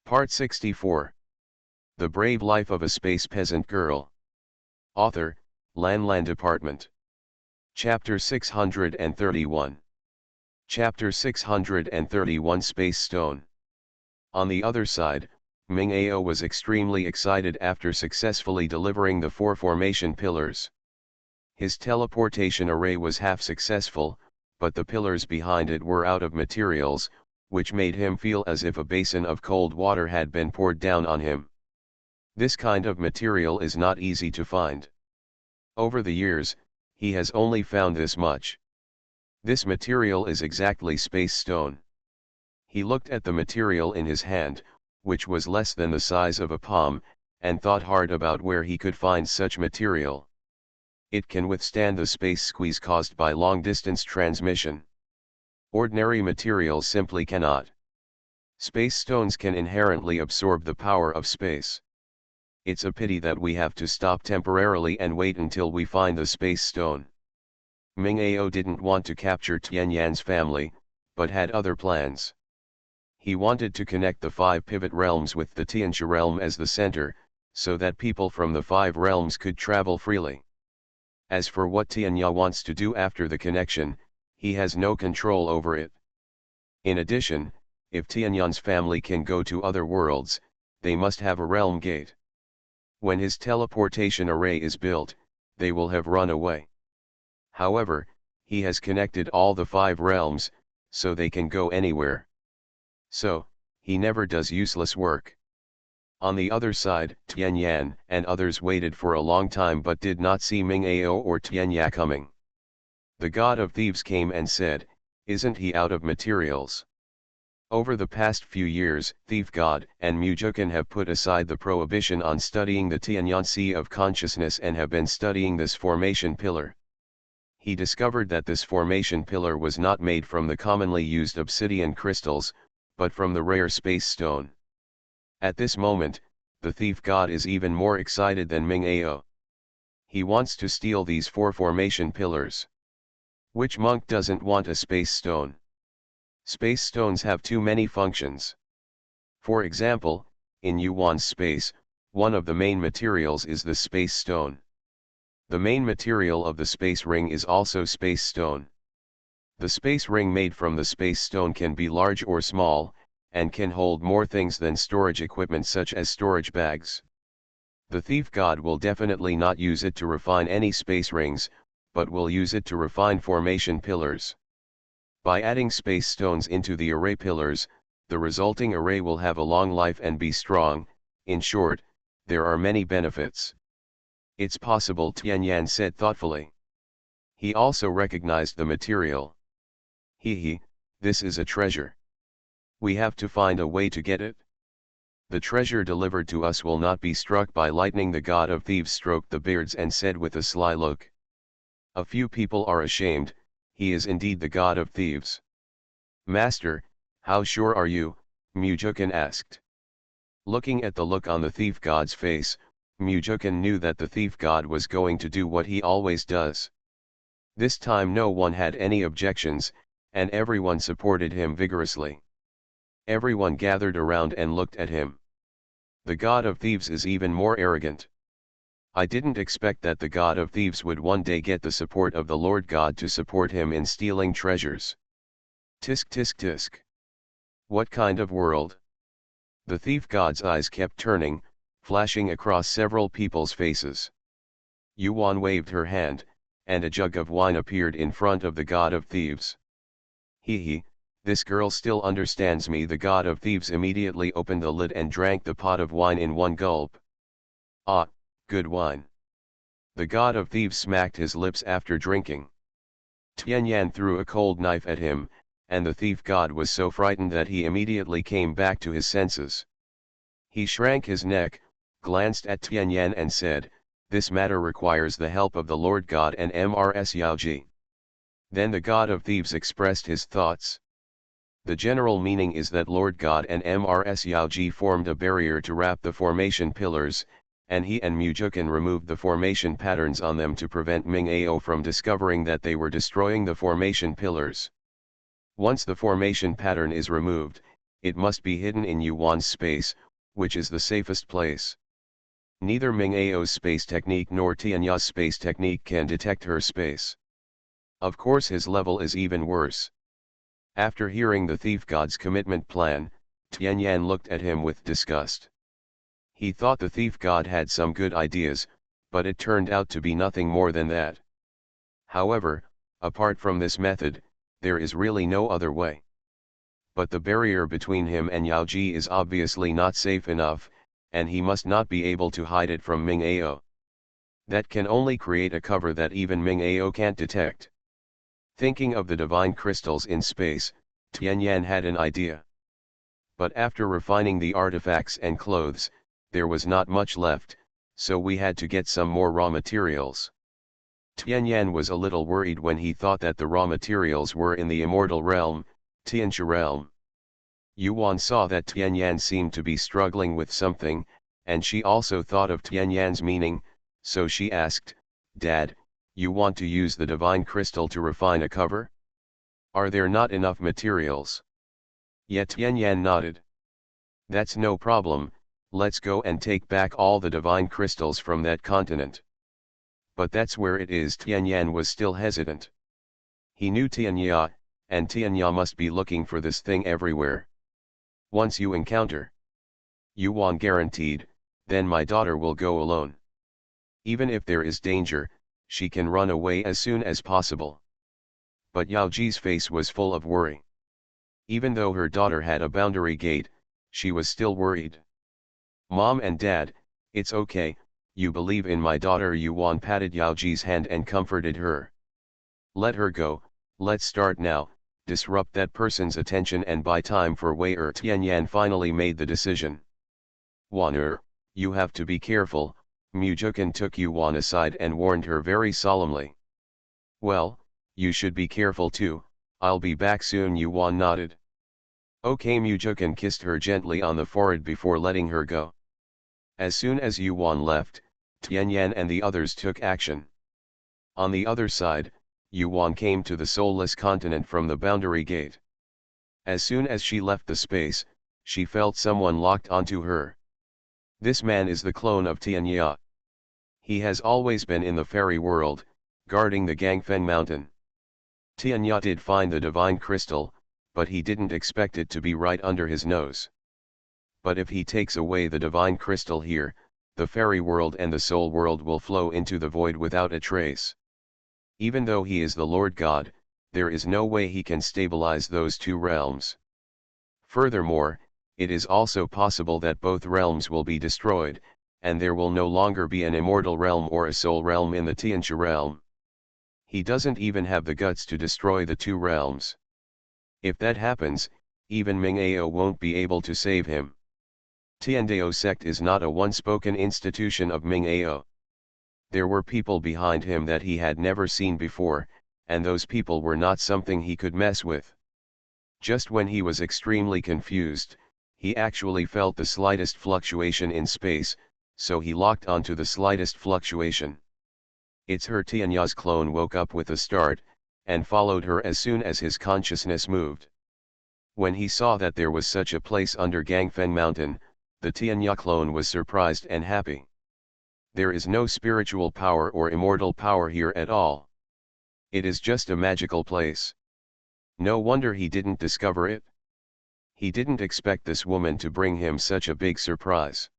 Part 64. The Brave Life of a Space Peasant Girl. Author, Lan Department. Chapter 631. Chapter 631 Space Stone. On the other side, Ming Ao was extremely excited after successfully delivering the 4 formation pillars. His teleportation array was half successful, but the pillars behind it were out of materials, which made him feel as if a basin of cold water had been poured down on him. This kind of material is not easy to find. Over the years, he has only found this much. This material is exactly space stone. He looked at the material in his hand, which was less than the size of a palm, and thought hard about where he could find such material. It can withstand the space squeeze caused by long-distance transmission. Ordinary materials simply cannot. Space stones can inherently absorb the power of space. It's a pity that we have to stop temporarily and wait until we find the space stone. Ming Ao didn't want to capture Tianyan's family, but had other plans. He wanted to connect the 5 pivot realms with the Tianxia realm as the center, so that people from the 5 realms could travel freely. As for what Tianya wants to do after the connection, he has no control over it. In addition, if Tianyan's family can go to other worlds, they must have a realm gate. When his teleportation array is built, they will have run away. However, he has connected all the 5 realms, so they can go anywhere. So, he never does useless work. On the other side, Tianyan and others waited for a long time but did not see Ming Ao or Tianya coming. The god of thieves came and said, "Isn't he out of materials?" Over the past few years, Thief God and Mujukan have put aside the prohibition on studying the Tianyan Sea of Consciousness and have been studying this formation pillar. He discovered that this formation pillar was not made from the commonly used obsidian crystals, but from the rare space stone. At this moment, the Thief God is even more excited than Ming Ao. He wants to steal these 4 formation pillars. Which monk doesn't want a space stone? Space stones have too many functions. For example, in Yuan's space, one of the main materials is the space stone. The main material of the space ring is also space stone. The space ring made from the space stone can be large or small, and can hold more things than storage equipment such as storage bags. The Thief God will definitely not use it to refine any space rings, but will use it to refine formation pillars. By adding space stones into the array pillars, the resulting array will have a long life and be strong. In short, there are many benefits. It's possible, Tianyan said thoughtfully. He also recognized the material. This is a treasure. We have to find a way to get it. The treasure delivered to us will not be struck by lightning. The god of thieves stroked the beards and said with a sly look. A few people are ashamed, he is indeed the god of thieves. Master, how sure are you? Mujukan asked. Looking at the look on the thief god's face, Mujukan knew that the thief god was going to do what he always does. This time no one had any objections, and everyone supported him vigorously. Everyone gathered around and looked at him. The god of thieves is even more arrogant. I didn't expect that the god of thieves would one day get the support of the Lord God to support him in stealing treasures. Tisk tisk tisk. What kind of world? The thief god's eyes kept turning, flashing across several people's faces. Yuan waved her hand, and a jug of wine appeared in front of the god of thieves. This girl still understands me. The god of thieves immediately opened the lid and drank the pot of wine in one gulp. Ah, good wine. The god of thieves smacked his lips after drinking. Tianyan threw a cold knife at him, and the thief god was so frightened that he immediately came back to his senses. He shrank his neck, glanced at Tianyan and said, "This matter requires the help of the Lord God and Mrs Yaoji." Then the god of thieves expressed his thoughts. The general meaning is that Lord God and Mrs Yaoji formed a barrier to wrap the formation pillars, and he and Mujukan removed the formation patterns on them to prevent Ming Ao from discovering that they were destroying the formation pillars. Once the formation pattern is removed, it must be hidden in Yuan's space, which is the safest place. Neither Ming Ao's space technique nor Tianya's space technique can detect her space. Of course his level is even worse. After hearing the thief god's commitment plan, Tianyan looked at him with disgust. He thought the thief god had some good ideas, but it turned out to be nothing more than that. However, apart from this method, there is really no other way. But the barrier between him and Yao Ji is obviously not safe enough, and he must not be able to hide it from Ming Ao. That can only create a cover that even Ming Ao can't detect. Thinking of the divine crystals in space, Tianyan had an idea. But after refining the artifacts and clothes, there was not much left, so we had to get some more raw materials. Tianyan was a little worried when he thought that the raw materials were in the immortal realm, Tianxia realm. Yuan saw that Tianyan seemed to be struggling with something, and she also thought of Tianyan's meaning, so she asked, "Dad, you want to use the divine crystal to refine a cover? Are there not enough materials?" Yet Tianyan nodded. "That's no problem, let's go and take back all the divine crystals from that continent." "But that's where it is." Tianyan was still hesitant. He knew Tianya, and Tianya must be looking for this thing everywhere. "Once you encounter Yuan guaranteed, then my daughter will go alone. Even if there is danger, she can run away as soon as possible." But Yao Ji's face was full of worry. Even though her daughter had a boundary gate, she was still worried. "Mom and Dad, it's okay, you believe in my daughter." Yuan patted Yao Ji's hand and comforted her. "Let her go, let's start now, disrupt that person's attention and buy time for Wei Er." Tianyan finally made the decision. "Wan Er, you have to be careful." Mujukan took Yuan aside and warned her very solemnly. "Well, you should be careful too, I'll be back soon." Yuan nodded. "Okay." Mujukan kissed her gently on the forehead before letting her go. As soon as Yuan left, Tianyan and the others took action. On the other side, Yuan came to the soulless continent from the boundary gate. As soon as she left the space, she felt someone locked onto her. This man is the clone of Tianya. He has always been in the fairy world, guarding the Gangfeng mountain. Tianya did find the divine crystal, but he didn't expect it to be right under his nose. But if he takes away the divine crystal here, the fairy world and the soul world will flow into the void without a trace. Even though he is the Lord God, there is no way he can stabilize those two realms. Furthermore, it is also possible that both realms will be destroyed, and there will no longer be an immortal realm or a soul realm in the Tianxia realm. He doesn't even have the guts to destroy the two realms. If that happens, even Ming Ao won't be able to save him. Tiandao sect is not a one-spoken institution of Ming Ao. There were people behind him that he had never seen before, and those people were not something he could mess with. Just when he was extremely confused, he actually felt the slightest fluctuation in space, so he locked onto the slightest fluctuation. It's her. Tianya's clone woke up with a start, and followed her as soon as his consciousness moved. When he saw that there was such a place under Gangfeng Mountain, the Tianya clone was surprised and happy. There is no spiritual power or immortal power here at all. It is just a magical place. No wonder he didn't discover it. He didn't expect this woman to bring him such a big surprise.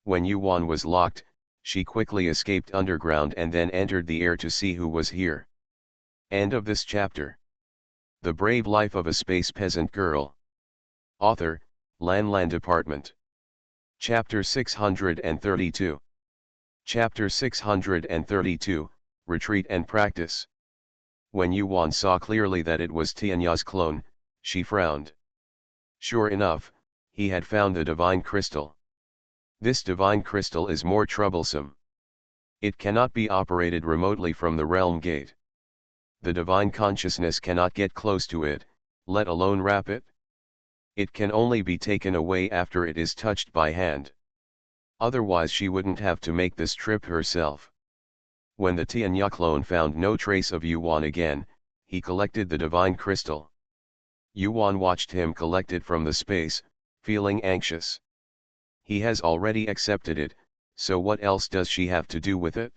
When Yuan was locked, she quickly escaped underground and then entered the air to see who was here. End of this chapter. The Brave Life of a Space Peasant Girl. Author, Lan Department. Chapter 632. Chapter 632, Retreat and Practice. When Yuan saw clearly that it was Tianya's clone, she frowned. Sure enough, he had found the divine crystal. This divine crystal is more troublesome. It cannot be operated remotely from the realm gate. The divine consciousness cannot get close to it, let alone wrap it. It can only be taken away after it is touched by hand. Otherwise she wouldn't have to make this trip herself. When the Tianya clone found no trace of Yuan again, he collected the divine crystal. Yuan watched him collect it from the space, feeling anxious. He has already accepted it, so what else does she have to do with it?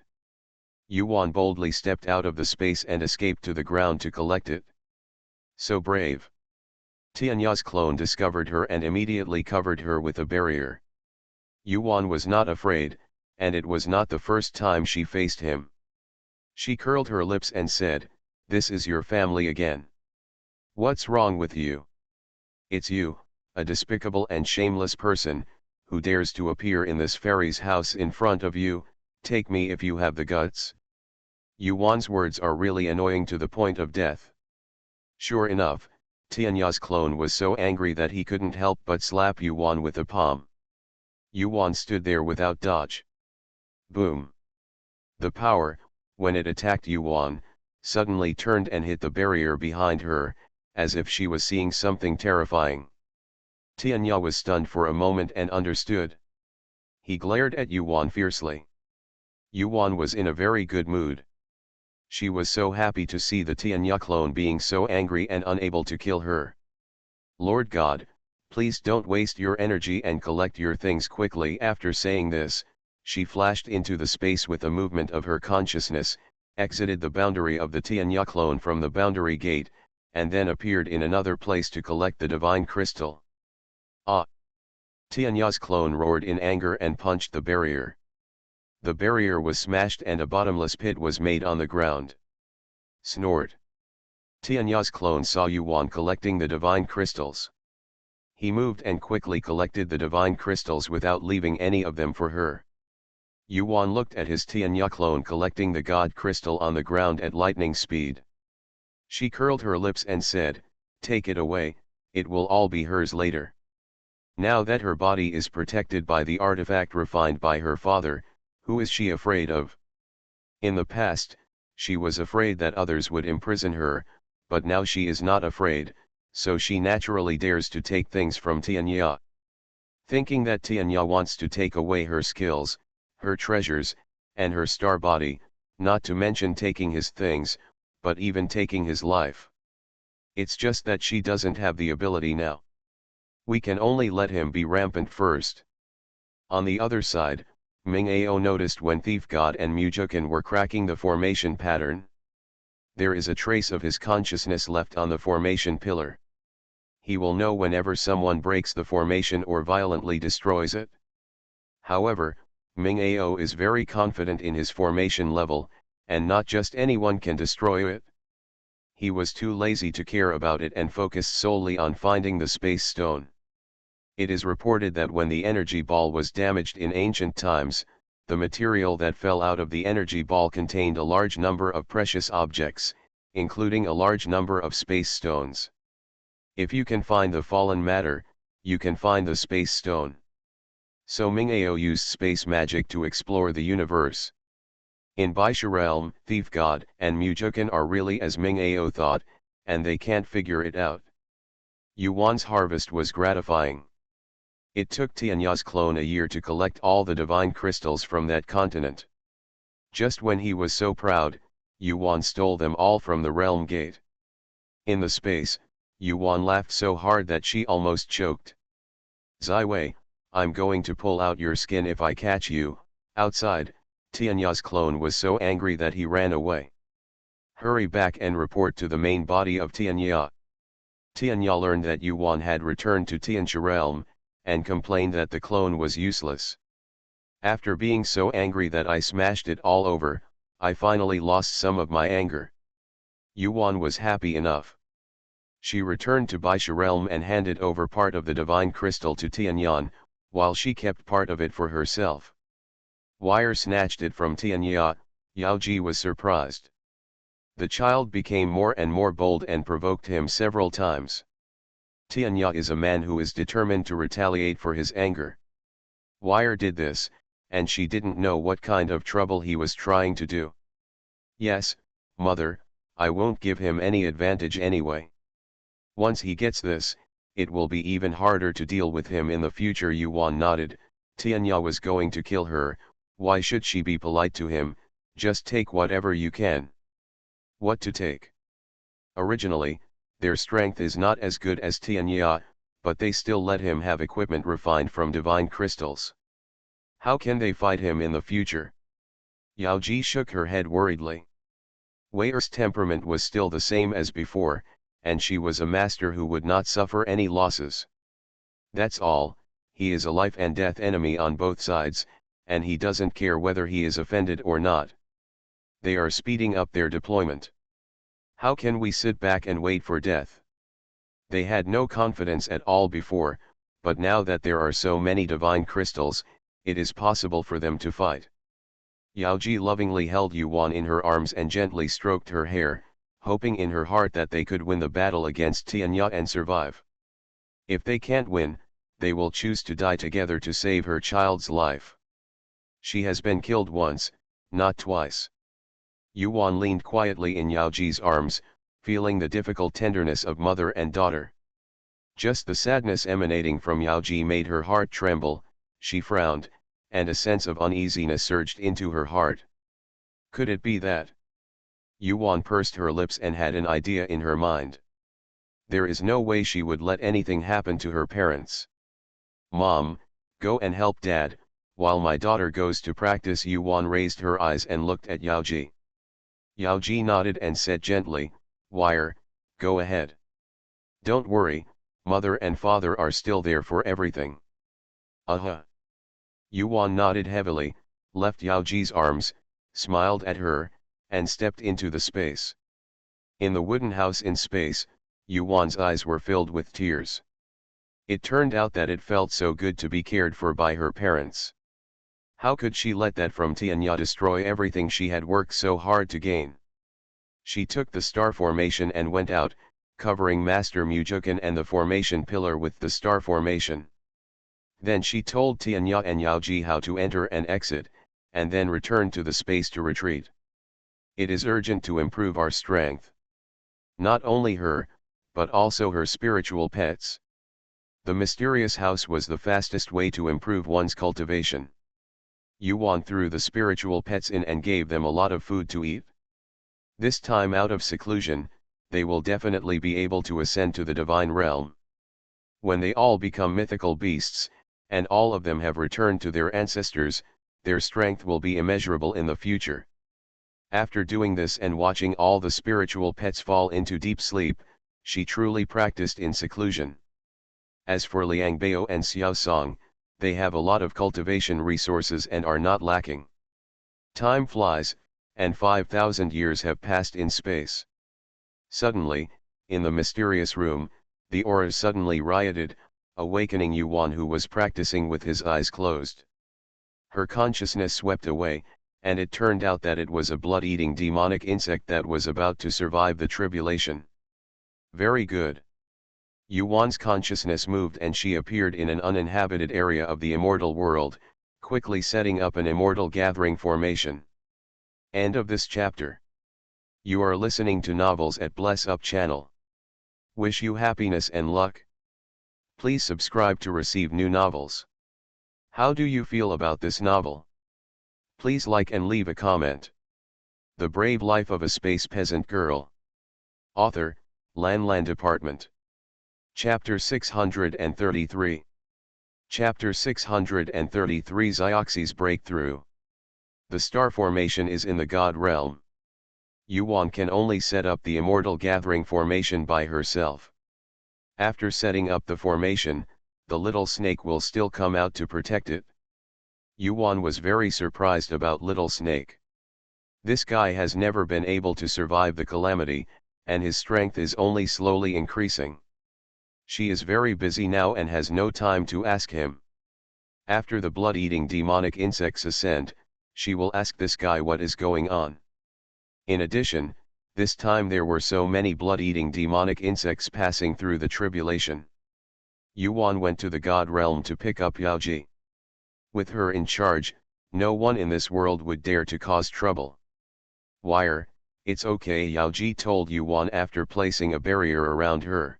Yuan boldly stepped out of the space and escaped to the ground to collect it. So brave. Tianya's clone discovered her and immediately covered her with a barrier. Yuan was not afraid, and it was not the first time she faced him. She curled her lips and said, "This is your family again. What's wrong with you? It's you, a despicable and shameless person, who dares to appear in this fairy's house in front of you. Take me if you have the guts." Yuan's words are really annoying to the point of death. Sure enough, Tianya's clone was so angry that he couldn't help but slap Yuan with a palm. Yuan stood there without dodge. Boom! The power, when it attacked Yuan, suddenly turned and hit the barrier behind her, as if she was seeing something terrifying. Tianya was stunned for a moment and understood. He glared at Yuan fiercely. Yuan was in a very good mood. She was so happy to see the Tianya clone being so angry and unable to kill her. "Lord God, please don't waste your energy and collect your things quickly." After saying this, she flashed into the space with a movement of her consciousness, exited the boundary of the Tianya clone from the boundary gate, and then appeared in another place to collect the divine crystal. Ah! Tianya's clone roared in anger and punched the barrier. The barrier was smashed and a bottomless pit was made on the ground. Snort! Tianya's clone saw Yuan collecting the divine crystals. He moved and quickly collected the divine crystals without leaving any of them for her. Yuan looked at his Tianya clone collecting the god crystal on the ground at lightning speed. She curled her lips and said, "Take it away, it will all be hers later." Now that her body is protected by the artifact refined by her father, who is she afraid of? In the past, she was afraid that others would imprison her, but now she is not afraid, so she naturally dares to take things from Tianya. Thinking that Tianya wants to take away her skills, her treasures, and her star body, not to mention taking his things, but even taking his life. It's just that she doesn't have the ability now. We can only let him be rampant first. On the other side, Ming Ao noticed when Thief God and Mujukan were cracking the formation pattern. There is a trace of his consciousness left on the formation pillar. He will know whenever someone breaks the formation or violently destroys it. However, Ming Ao is very confident in his formation level, and not just anyone can destroy it. He was too lazy to care about it and focused solely on finding the space stone. It is reported that when the energy ball was damaged in ancient times, the material that fell out of the energy ball contained a large number of precious objects, including a large number of space stones. If you can find the fallen matter, you can find the space stone. So Ming Ao used space magic to explore the universe. In Baisha Realm, Thief God and Mujukan are really as Ming Ao thought, and they can't figure it out. Yuan's harvest was gratifying. It took Tianya's clone a year to collect all the divine crystals from that continent. Just when he was so proud, Yuan stole them all from the realm gate. In the space, Yuan laughed so hard that she almost choked. "Ziwei, I'm going to pull out your skin if I catch you." Outside, Tianya's clone was so angry that he ran away. "Hurry back and report to the main body of Tianya." Tianya learned that Yuan had returned to Tianxia realm, and complained that the clone was useless. "After being so angry that I smashed it all over, I finally lost some of my anger." Yuan was happy enough. She returned to Baisha realm and handed over part of the divine crystal to Tianyan, while she kept part of it for herself. Wire snatched it from Tianya. Yaoji was surprised. The child became more and more bold and provoked him several times. Tianya is a man who is determined to retaliate for his anger. Wire did this, and she didn't know what kind of trouble he was trying to do. "Yes, mother, I won't give him any advantage anyway. Once he gets this, it will be even harder to deal with him in the future." Yuan nodded. Tianya was going to kill her. Why should she be polite to him? Just take whatever you can. What to take? Originally, Their strength is not as good as Tianya, but they still let him have equipment refined from divine crystals. How can they fight him in the future? Yao Ji shook her head worriedly. Wei's temperament was still the same as before, and she was a master who would not suffer any losses. That's all, he is a life and death enemy on both sides, and he doesn't care whether he is offended or not. They are speeding up their deployment. How can we sit back and wait for death? They had no confidence at all before, but now that there are so many divine crystals, it is possible for them to fight. Yao Ji lovingly held Yuan in her arms and gently stroked her hair, hoping in her heart that they could win the battle against Tianya and survive. If they can't win, they will choose to die together to save her child's life. She has been killed once, not twice. Yuan leaned quietly in Yao Ji's arms, feeling the difficult tenderness of mother and daughter. Just the sadness emanating from Yao Ji made her heart tremble. She frowned, and a sense of uneasiness surged into her heart. Could it be that? Yuan pursed her lips and had an idea in her mind. There is no way she would let anything happen to her parents. Mom, go and help Dad, while my daughter goes to practice. Yuan raised her eyes and looked at Yao Ji. Yao Ji nodded and said gently, Wire, go ahead. Don't worry, mother and father are still there for everything. Yuan nodded heavily, left Yao Ji's arms, smiled at her, and stepped into the space. In the wooden house in space, Yuan's eyes were filled with tears. It turned out that it felt so good to be cared for by her parents. How could she let that from Tianya destroy everything she had worked so hard to gain? She took the star formation and went out, covering Master Mujukan and the formation pillar with the star formation. Then she told Tianya and Yao Ji how to enter and exit, and then returned to the space to retreat. It is urgent to improve our strength. Not only her, but also her spiritual pets. The mysterious house was the fastest way to improve one's cultivation. Yuan threw the spiritual pets in and gave them a lot of food to eat. This time out of seclusion, they will definitely be able to ascend to the divine realm. When they all become mythical beasts, and all of them have returned to their ancestors, their strength will be immeasurable in the future. After doing this and watching all the spiritual pets fall into deep sleep, she truly practiced in seclusion. As for Liang Bao and Xiao Song, they have a lot of cultivation resources and are not lacking. Time flies, and 5,000 years have passed in space. Suddenly, in the mysterious room, the auras suddenly rioted, awakening Yuan, who was practicing with his eyes closed. Her consciousness swept away, and it turned out that it was a blood-eating demonic insect that was about to survive the tribulation. Very good. Yuan's consciousness moved and she appeared in an uninhabited area of the immortal world, quickly setting up an immortal gathering formation. End of this chapter. You are listening to novels at Bless Up channel. Wish you happiness and luck. Please subscribe to receive new novels. How do you feel about this novel? Please like and leave a comment. The Brave Life of a Space Peasant Girl. Author, Lan Department. Chapter 633. Chapter 633, Xioxy's Breakthrough. The star formation is in the God realm. Yuan can only set up the immortal gathering formation by herself. After setting up the formation, the little snake will still come out to protect it. Yuan was very surprised about Little Snake. This guy has never been able to survive the calamity, and his strength is only slowly increasing. She is very busy now and has no time to ask him. After the blood-eating demonic insects ascend, she will ask this guy what is going on. In addition, this time there were so many blood-eating demonic insects passing through the tribulation. Yuan went to the God realm to pick up Yao Ji. With her in charge, no one in this world would dare to cause trouble. Wire, it's okay, Yao Ji told Yuan after placing a barrier around her.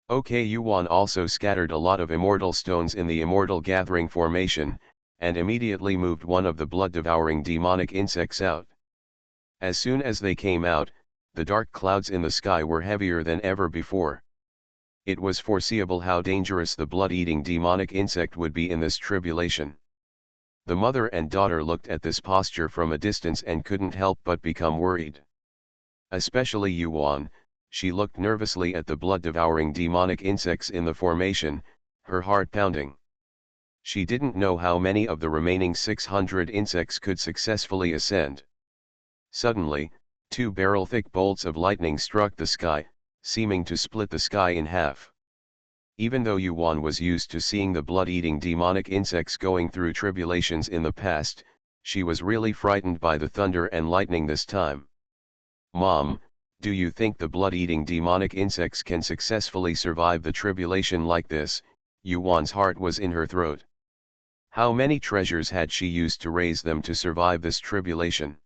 Okay. Yuan also scattered a lot of immortal stones in the immortal gathering formation, and immediately moved one of the blood-devouring demonic insects out. As soon as they came out, The dark clouds in the sky were heavier than ever before. It was foreseeable how dangerous the blood-eating demonic insect would be in this tribulation. The mother and daughter looked at this posture from a distance and couldn't help but become worried. Especially Yuan, she looked nervously at the blood-devouring demonic insects in the formation, her heart pounding. She didn't know how many of the remaining 600 insects could successfully ascend. Suddenly, two barrel-thick bolts of lightning struck the sky, seeming to split the sky in half. Even though Yuan was used to seeing the blood-eating demonic insects going through tribulations in the past, she was really frightened by the thunder and lightning this time. "Mom, do you think the blood-eating demonic insects can successfully survive the tribulation like this?" Yuan's heart was in her throat. How many treasures had she used to raise them to survive this tribulation?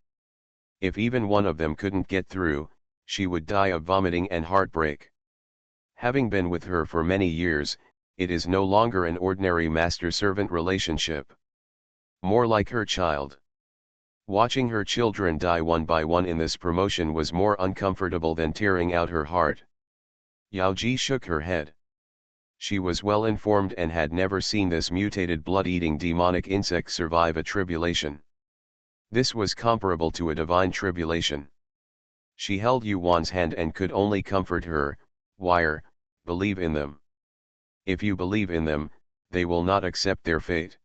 If even one of them couldn't get through, she would die of vomiting and heartbreak. Having been with her for many years, it is no longer an ordinary master-servant relationship. More like her child. Watching her children die one by one in this promotion was more uncomfortable than tearing out her heart. Yao Ji shook her head. She was well informed and had never seen this mutated blood-eating demonic insect survive a tribulation. This was comparable to a divine tribulation. She held Yuan's hand and could only comfort her. "Wire, believe in them. If you believe in them, they will not accept their fate.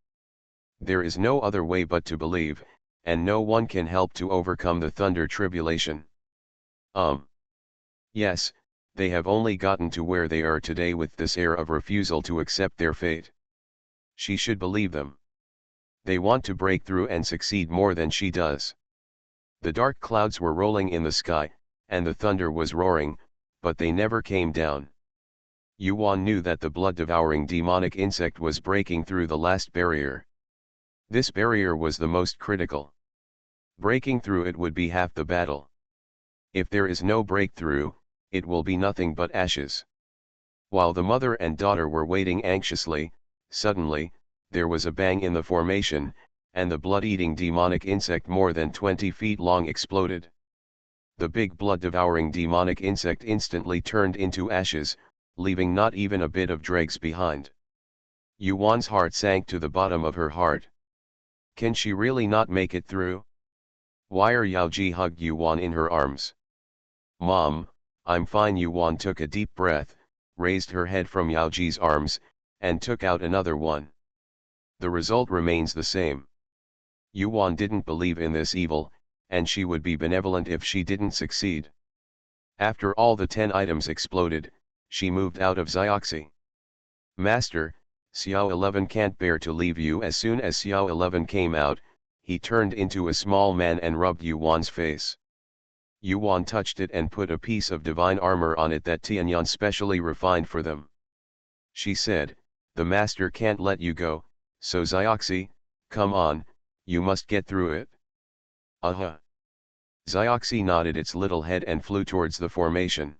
There is no other way but to believe, and no one can help to overcome the thunder tribulation." Yes, they have only gotten to where they are today with this air of refusal to accept their fate. She should believe them. They want to break through and succeed more than she does. The dark clouds were rolling in the sky, and the thunder was roaring, but they never came down. Yuan knew that the blood-devouring demonic insect was breaking through the last barrier. This barrier was the most critical. Breaking through it would be half the battle. If there is no breakthrough, it will be nothing but ashes. While the mother and daughter were waiting anxiously, suddenly, there was a bang in the formation, and the blood-eating demonic insect more than 20 feet long exploded. The big blood-devouring demonic insect instantly turned into ashes, leaving not even a bit of dregs behind. Yuan's heart sank to the bottom of her heart. Can she really not make it through? Wire Yaoji hugged Yuan in her arms. "Mom, I'm fine." Yuan took a deep breath, raised her head from Yaoji's arms, and took out another one. The result remains the same. Yuan didn't believe in this evil, and she would be benevolent if she didn't succeed. After all the 10 items exploded, she moved out of Xioxi. "Master, Xiao 11 can't bear to leave you." As soon as Xiao 11 came out, he turned into a small man and rubbed Yuan's face. Yuan touched it and put a piece of divine armor on it that Tianyan specially refined for them. She said, "The master can't let you go, so Xioxi, come on, you must get through it." "Uh-huh." Xioxi nodded its little head and flew towards the formation.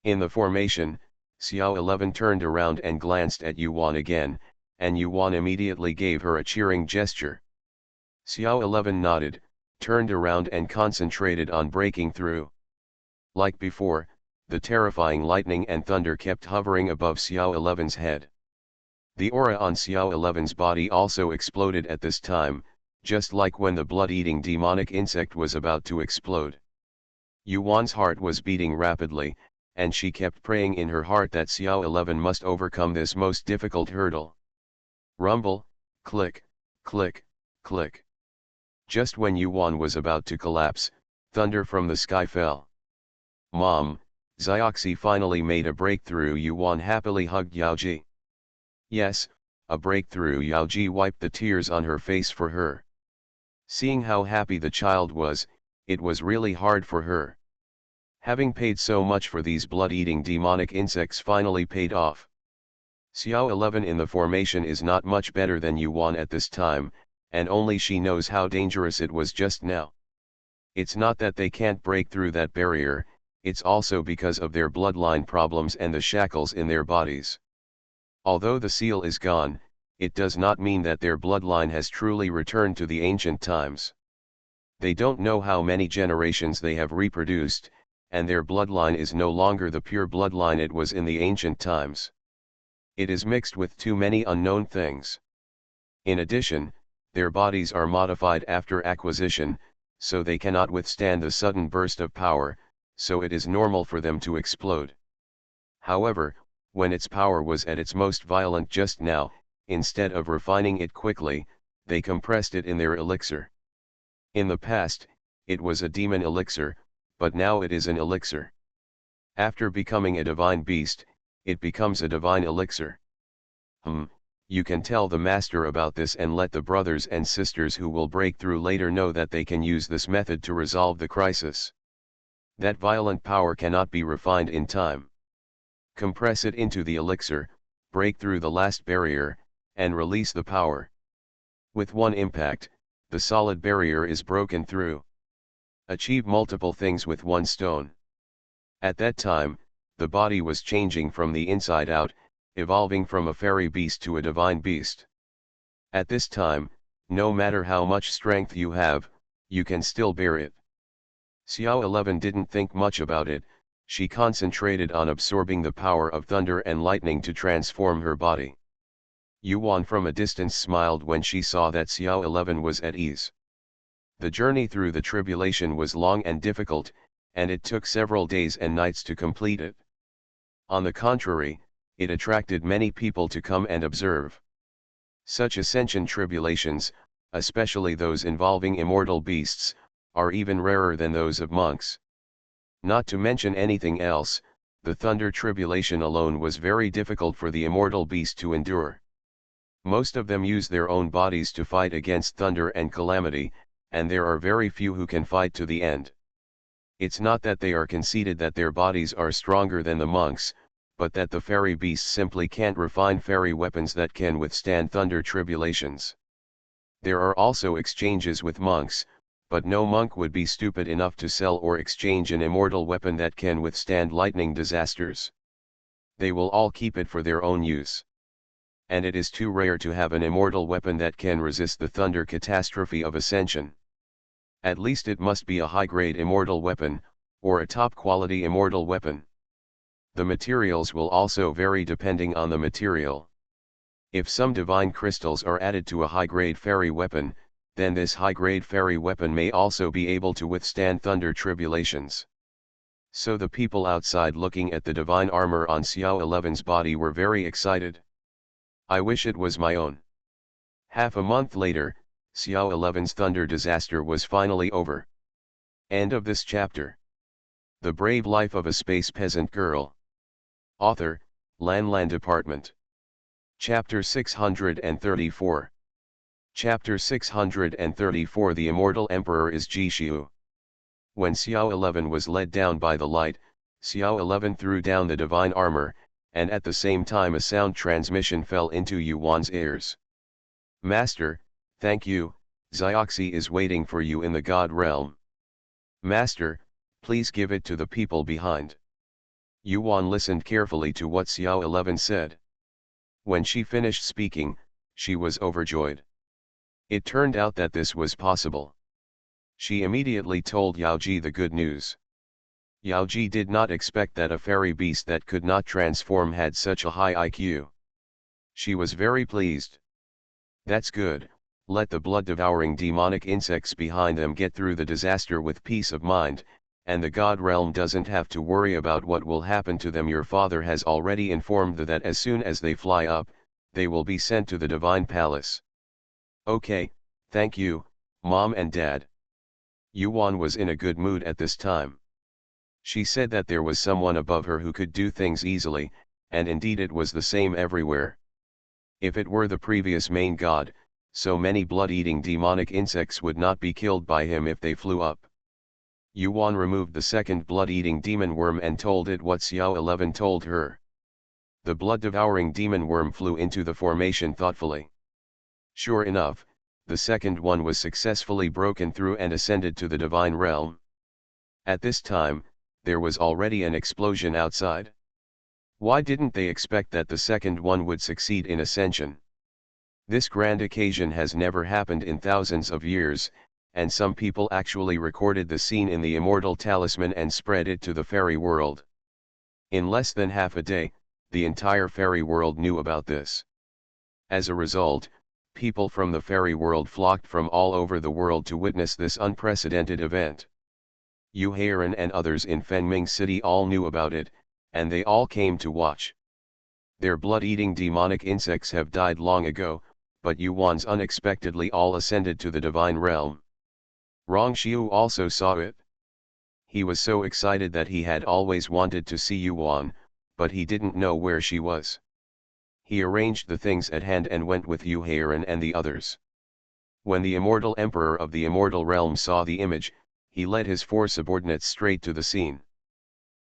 In the formation, Xiao 11 turned around and glanced at Yuan again, and Yuan immediately gave her a cheering gesture. Xiao 11 nodded, turned around and concentrated on breaking through. Like before, the terrifying lightning and thunder kept hovering above Xiao 11's head. The aura on Xiao 11's body also exploded at this time, just like when the blood-eating demonic insect was about to explode. Yuan's heart was beating rapidly, and she kept praying in her heart that Xiao 11 must overcome this most difficult hurdle. Rumble, click, click, click. Just when Yuan was about to collapse, thunder from the sky fell. "Mom, Xioxi finally made a breakthrough." Yuan happily hugged Yaoji. "Yes, a breakthrough." Yaoji wiped the tears on her face for her. Seeing how happy the child was, it was really hard for her. Having paid so much for these blood-eating demonic insects finally paid off. Xiao 11 in the formation is not much better than Yuan at this time, and only she knows how dangerous it was just now. It's not that they can't break through that barrier, it's also because of their bloodline problems and the shackles in their bodies. Although the seal is gone, it does not mean that their bloodline has truly returned to the ancient times. They don't know how many generations they have reproduced, and their bloodline is no longer the pure bloodline it was in the ancient times. It is mixed with too many unknown things. In addition, their bodies are modified after acquisition, so they cannot withstand the sudden burst of power, so it is normal for them to explode. However, when its power was at its most violent just now, instead of refining it quickly, they compressed it in their elixir. In the past, it was a demon elixir, but now it is an elixir. After becoming a divine beast, it becomes a divine elixir. You can tell the master about this and let the brothers and sisters who will break through later know that they can use this method to resolve the crisis. That violent power cannot be refined in time. Compress it into the elixir, break through the last barrier, and release the power. With one impact, the solid barrier is broken through. Achieve multiple things with one stone. At that time, the body was changing from the inside out, evolving from a fairy beast to a divine beast. At this time, no matter how much strength you have, you can still bear it. Xiao 11 didn't think much about it, she concentrated on absorbing the power of thunder and lightning to transform her body. Yuan from a distance smiled when she saw that Xiao 11 was at ease. The journey through the tribulation was long and difficult, and it took several days and nights to complete it. On the contrary, it attracted many people to come and observe. Such ascension tribulations, especially those involving immortal beasts, are even rarer than those of monks. Not to mention anything else, the thunder tribulation alone was very difficult for the immortal beast to endure. Most of them use their own bodies to fight against thunder and calamity, and there are very few who can fight to the end. It's not that they are conceited that their bodies are stronger than the monks, but that the fairy beasts simply can't refine fairy weapons that can withstand thunder tribulations. There are also exchanges with monks, but no monk would be stupid enough to sell or exchange an immortal weapon that can withstand lightning disasters. They will all keep it for their own use. And it is too rare to have an immortal weapon that can resist the thunder catastrophe of ascension. At least it must be a high-grade immortal weapon, or a top-quality immortal weapon. The materials will also vary depending on the material. If some divine crystals are added to a high-grade fairy weapon, then this high-grade fairy weapon may also be able to withstand thunder tribulations. So the people outside looking at the divine armor on Xiao 11's body were very excited. I wish it was my own. Half a month later, Xiao 11's thunder disaster was finally over. End of this chapter. The Brave Life of a Space Peasant Girl. Author, Lan Department. Chapter 634. Chapter 634 The Immortal Emperor is Jishu. When Xiao 11 was led down by the light, Xiao 11 threw down the divine armor, and at the same time a sound transmission fell into Yuan's ears. Master, thank you, Zioxy is waiting for you in the God realm. Master, please give it to the people behind. Yuan listened carefully to what Xiao 11 said. When she finished speaking, she was overjoyed. It turned out that this was possible. She immediately told Yaoji the good news. Yaoji did not expect that a fairy beast that could not transform had such a high IQ. She was very pleased. That's good, let the blood-devouring demonic insects behind them get through the disaster with peace of mind, and the God realm doesn't have to worry about what will happen to them. Your father has already informed them that as soon as they fly up, they will be sent to the divine palace. Okay, thank you, Mom and Dad. Yuan was in a good mood at this time. She said that there was someone above her who could do things easily, and indeed it was the same everywhere. If it were the previous main god, so many blood-eating demonic insects would not be killed by him if they flew up. Yuan removed the second blood-eating demon worm and told it what Xiao 11 told her. The blood-devouring demon worm flew into the formation thoughtfully. Sure enough, the second one was successfully broken through and ascended to the divine realm. At this time, there was already an explosion outside. Why didn't they expect that the second one would succeed in ascension? This grand occasion has never happened in thousands of years, and some people actually recorded the scene in the immortal talisman and spread it to the fairy world. In less than half a day, the entire fairy world knew about this. As a result, people from the fairy world flocked from all over the world to witness this unprecedented event. Yu Heiran and others in Fenming City all knew about it, and they all came to watch. Their blood-eating demonic insects have died long ago, but Yuan's unexpectedly all ascended to the divine realm. Rongxiu also saw it. He was so excited that he had always wanted to see Yuan, but he didn't know where she was. He arranged the things at hand and went with Yu Heiran and the others. When the immortal emperor of the immortal realm saw the image, he led his 4 subordinates straight to the scene.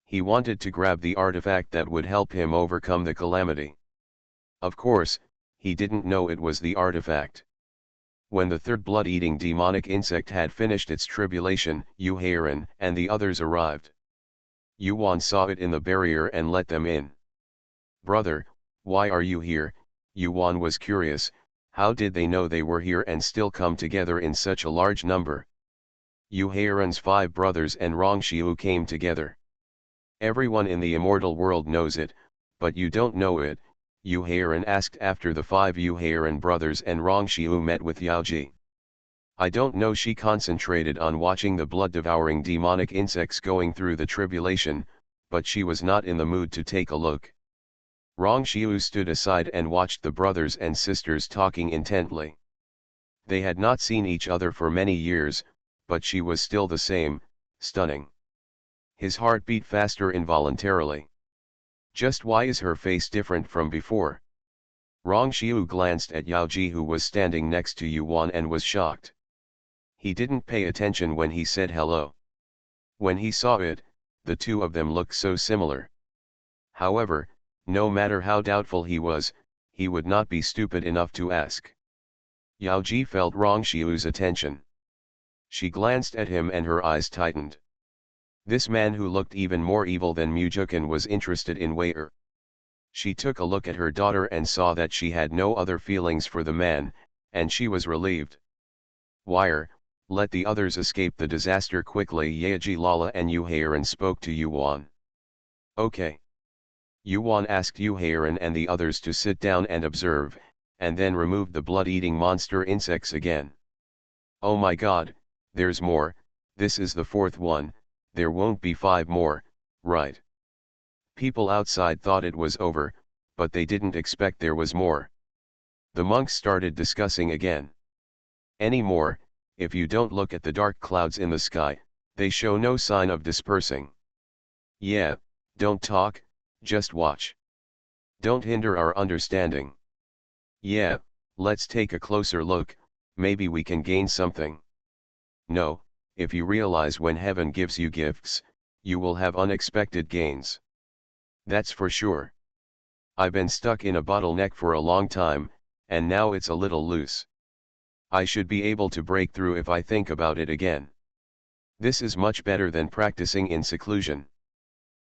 He wanted to grab the artifact that would help him overcome the calamity. Of course, he didn't know it was the artifact. When the third blood-eating demonic insect had finished its tribulation, Yu Heiran and the others arrived. Yuan saw it in the barrier and let them in. "Brother, why are you here?" Yuan was curious. How did they know they were here and still come together in such a large number? Yu Heiran's 5 brothers and Rongxiu came together. "Everyone in the immortal world knows it, but you don't know it," Yu Heiran asked after the 5 Yu Heiran brothers and Rongxiu met with Yaoji. "I don't know." She concentrated on watching the blood-devouring demonic insects going through the tribulation, but she was not in the mood to take a look. Rongxiu stood aside and watched the brothers and sisters talking intently. They had not seen each other for many years, but she was still the same, stunning. His heart beat faster involuntarily. Just why is her face different from before? Rongxiu glanced at Yaoji, who was standing next to Yuan, and was shocked. He didn't pay attention when he said hello. When he saw it, the two of them looked so similar. However, no matter how doubtful he was, he would not be stupid enough to ask. Yaoji felt Rongxiu's attention. She glanced at him and her eyes tightened. This man, who looked even more evil than Mujukan, was interested in Wei-er. She took a look at her daughter and saw that she had no other feelings for the man, and she was relieved. "Wire, let the others escape the disaster quickly." Yaoji, Lala and Yu Heiran spoke to Yuan. "Okay." Yuan asked Yu Heiran and the others to sit down and observe, and then removed the blood-eating monster insects again. "Oh my god, there's more. This is the 4th one. There won't be 5 more, right?" People outside thought it was over, but they didn't expect there was more. The monks started discussing again. "Any more? If you don't look at the dark clouds in the sky, they show no sign of dispersing." "Yeah, don't talk, just watch. Don't hinder our understanding." "Yeah, let's take a closer look, maybe we can gain something." "No, if you realize when heaven gives you gifts, you will have unexpected gains. That's for sure. I've been stuck in a bottleneck for a long time, and now it's a little loose. I should be able to break through if I think about it again. This is much better than practicing in seclusion."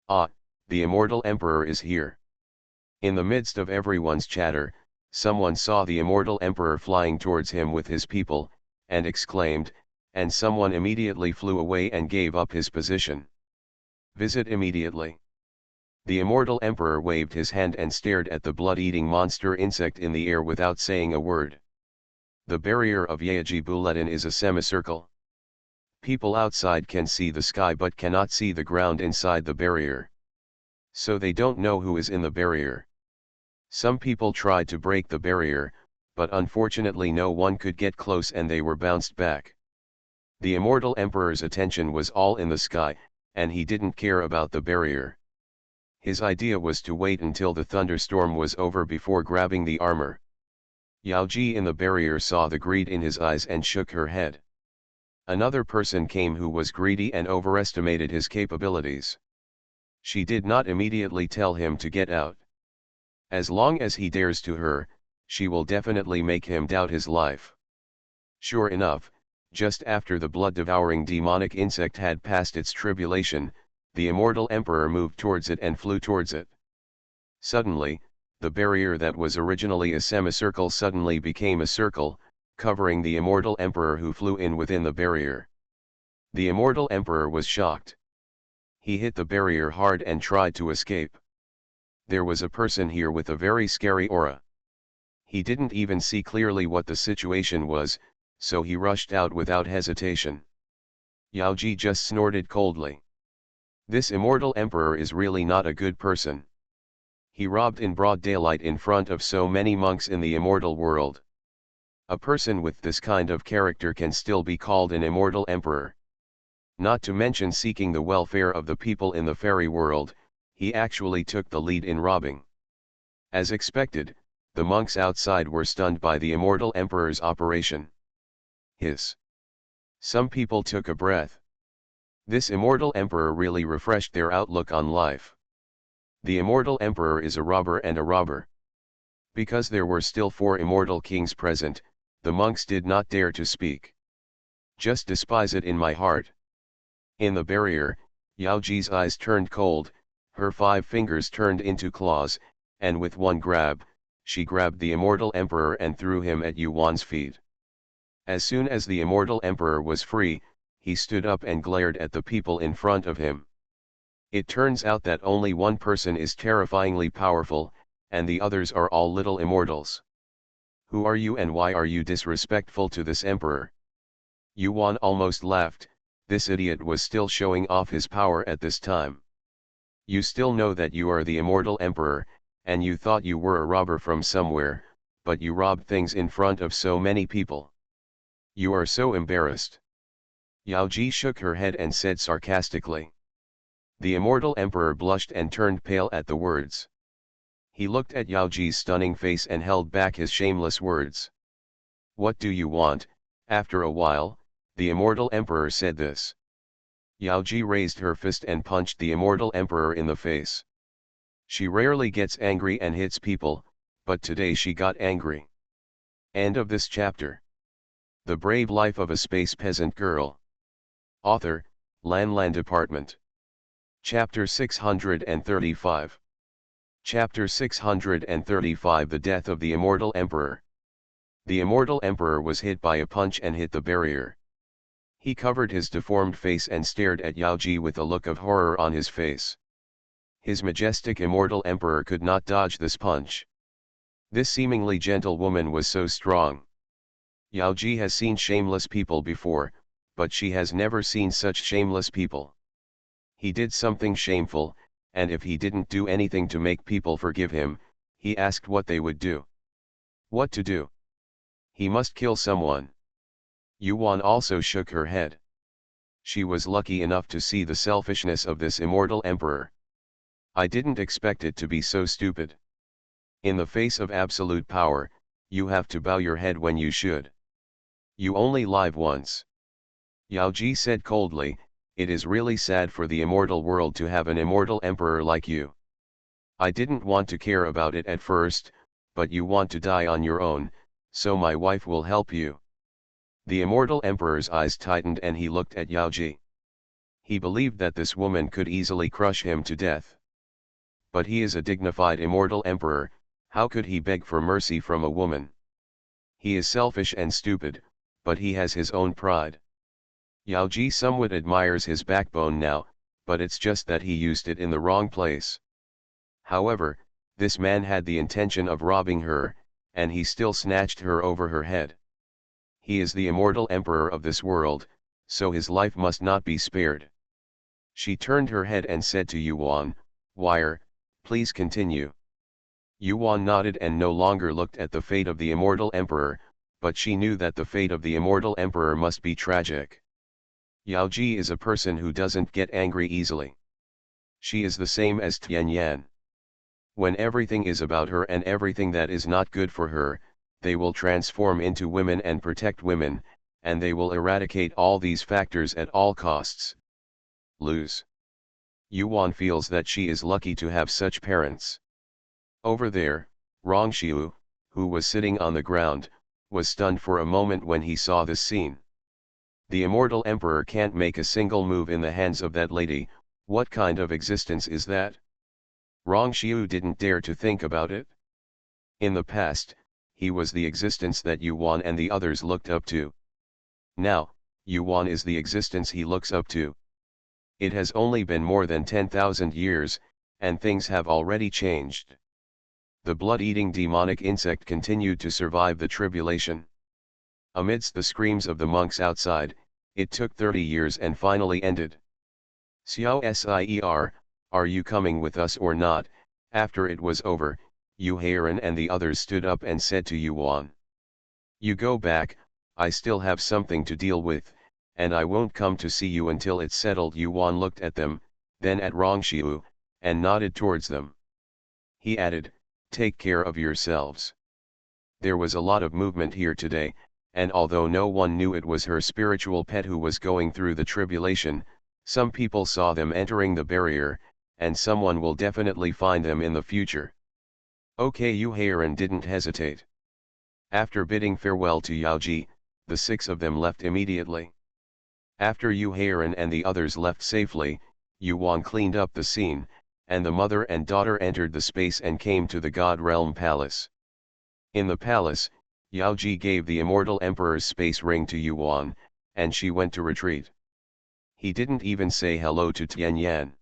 "Ah, the immortal emperor is here." In the midst of everyone's chatter, someone saw the immortal emperor flying towards him with his people, and exclaimed, and someone immediately flew away and gave up his position. "Visit immediately." The immortal emperor waved his hand and stared at the blood-eating monster insect in the air without saying a word. The barrier of Yaoji Bulletin is a semicircle. People outside can see the sky but cannot see the ground inside the barrier. So they don't know who is in the barrier. Some people tried to break the barrier, but unfortunately no one could get close and they were bounced back. The immortal emperor's attention was all in the sky, and he didn't care about the barrier. His idea was to wait until the thunderstorm was over before grabbing the armor. Yaoji in the barrier saw the greed in his eyes and shook her head. Another person came who was greedy and overestimated his capabilities. She did not immediately tell him to get out. As long as he dares to her, she will definitely make him doubt his life. Sure enough, just after the blood-devouring demonic insect had passed its tribulation, the immortal emperor moved towards it and flew towards it. Suddenly, the barrier that was originally a semicircle suddenly became a circle, covering the immortal emperor who flew in within the barrier. The immortal emperor was shocked. He hit the barrier hard and tried to escape. There was a person here with a very scary aura. He didn't even see clearly what the situation was, so he rushed out without hesitation. Yao Ji just snorted coldly. This immortal emperor is really not a good person. He robbed in broad daylight in front of so many monks in the immortal world. A person with this kind of character can still be called an immortal emperor. Not to mention seeking the welfare of the people in the fairy world, he actually took the lead in robbing. As expected, the monks outside were stunned by the immortal emperor's operation. Some people took a breath. This immortal emperor really refreshed their outlook on life. The immortal emperor is a robber and a robber. Because there were still 4 immortal kings present, the monks did not dare to speak. Just despise it in my heart. In the barrier, Yao Ji's eyes turned cold, her 5 fingers turned into claws, and with one grab, she grabbed the immortal emperor and threw him at Yuan's feet. As soon as the immortal emperor was free, he stood up and glared at the people in front of him. It turns out that only one person is terrifyingly powerful, and the others are all little immortals. Who are you and why are you disrespectful to this emperor? Yuan almost laughed. This idiot was still showing off his power at this time. You still know that you are the immortal emperor, and you thought you were a robber from somewhere, but you robbed things in front of so many people. You are so embarrassed. Yao Ji shook her head and said sarcastically. The immortal emperor blushed and turned pale at the words. He looked at Yao Ji's stunning face and held back his shameless words. What do you want? After a while, the immortal emperor said this. Yao Ji raised her fist and punched the immortal emperor in the face. She rarely gets angry and hits people, but today she got angry. End of this chapter. The Brave Life of a Space Peasant Girl. Author, Lan Department. Chapter 635. Chapter 635 The Death of the Immortal Emperor. The Immortal Emperor was hit by a punch and hit the barrier. He covered his deformed face and stared at Yao Ji with a look of horror on his face. His majestic immortal emperor could not dodge this punch. This seemingly gentle woman was so strong. Yao Ji has seen shameless people before, but she has never seen such shameless people. He did something shameful, and if he didn't do anything to make people forgive him, he asked what they would do. What to do? He must kill someone. Yuan also shook her head. She was lucky enough to see the selfishness of this immortal emperor. I didn't expect it to be so stupid. In the face of absolute power, you have to bow your head when you should. You only live once. Yao Ji said coldly, it is really sad for the immortal world to have an immortal emperor like you. I didn't want to care about it at first, but you want to die on your own, so my wife will help you. The immortal emperor's eyes tightened and he looked at Yao Ji. He believed that this woman could easily crush him to death. But he is a dignified immortal emperor, how could he beg for mercy from a woman? He is selfish and stupid, but he has his own pride. Yao Ji somewhat admires his backbone now, but it's just that he used it in the wrong place. However, this man had the intention of robbing her, and he still snatched her over her head. He is the immortal emperor of this world, so his life must not be spared. She turned her head and said to Yuan, Wire, please continue. Yuan nodded and no longer looked at the fate of the immortal emperor, but she knew that the fate of the immortal emperor must be tragic. Yao Ji is a person who doesn't get angry easily. She is the same as Tian Yan. When everything is about her and everything that is not good for her, they will transform into women and protect women, and they will eradicate all these factors at all costs. Lose. Yuan feels that she is lucky to have such parents. Over there, Rongxiu, who was sitting on the ground, was stunned for a moment when he saw this scene. The immortal emperor can't make a single move in the hands of that lady, what kind of existence is that? Rongxiu didn't dare to think about it. In the past, he was the existence that Yuan and the others looked up to. Now, Yuan is the existence he looks up to. It has only been more than 10,000 years, and things have already changed. The blood-eating demonic insect continued to survive the tribulation. Amidst the screams of the monks outside, it took 30 years and finally ended. Xiao Sier, are you coming with us or not? After it was over, Yu Heiran and the others stood up and said to Yuan. You go back, I still have something to deal with, and I won't come to see you until it's settled. Yuan looked at them, then at Rongxiu, and nodded towards them. He added, take care of yourselves. There was a lot of movement here today, and although no one knew it was her spiritual pet who was going through the tribulation, some people saw them entering the barrier, and someone will definitely find them in the future. Okay, Yu Heiran didn't hesitate. After bidding farewell to Yaoji, the 6 of them left immediately. After Yu Heiran and the others left safely, Yuan cleaned up the scene, and the mother and daughter entered the space and came to the God Realm Palace. In the palace, Yaoji gave the immortal emperor's space ring to Yuan, and she went to retreat. He didn't even say hello to Tianyan.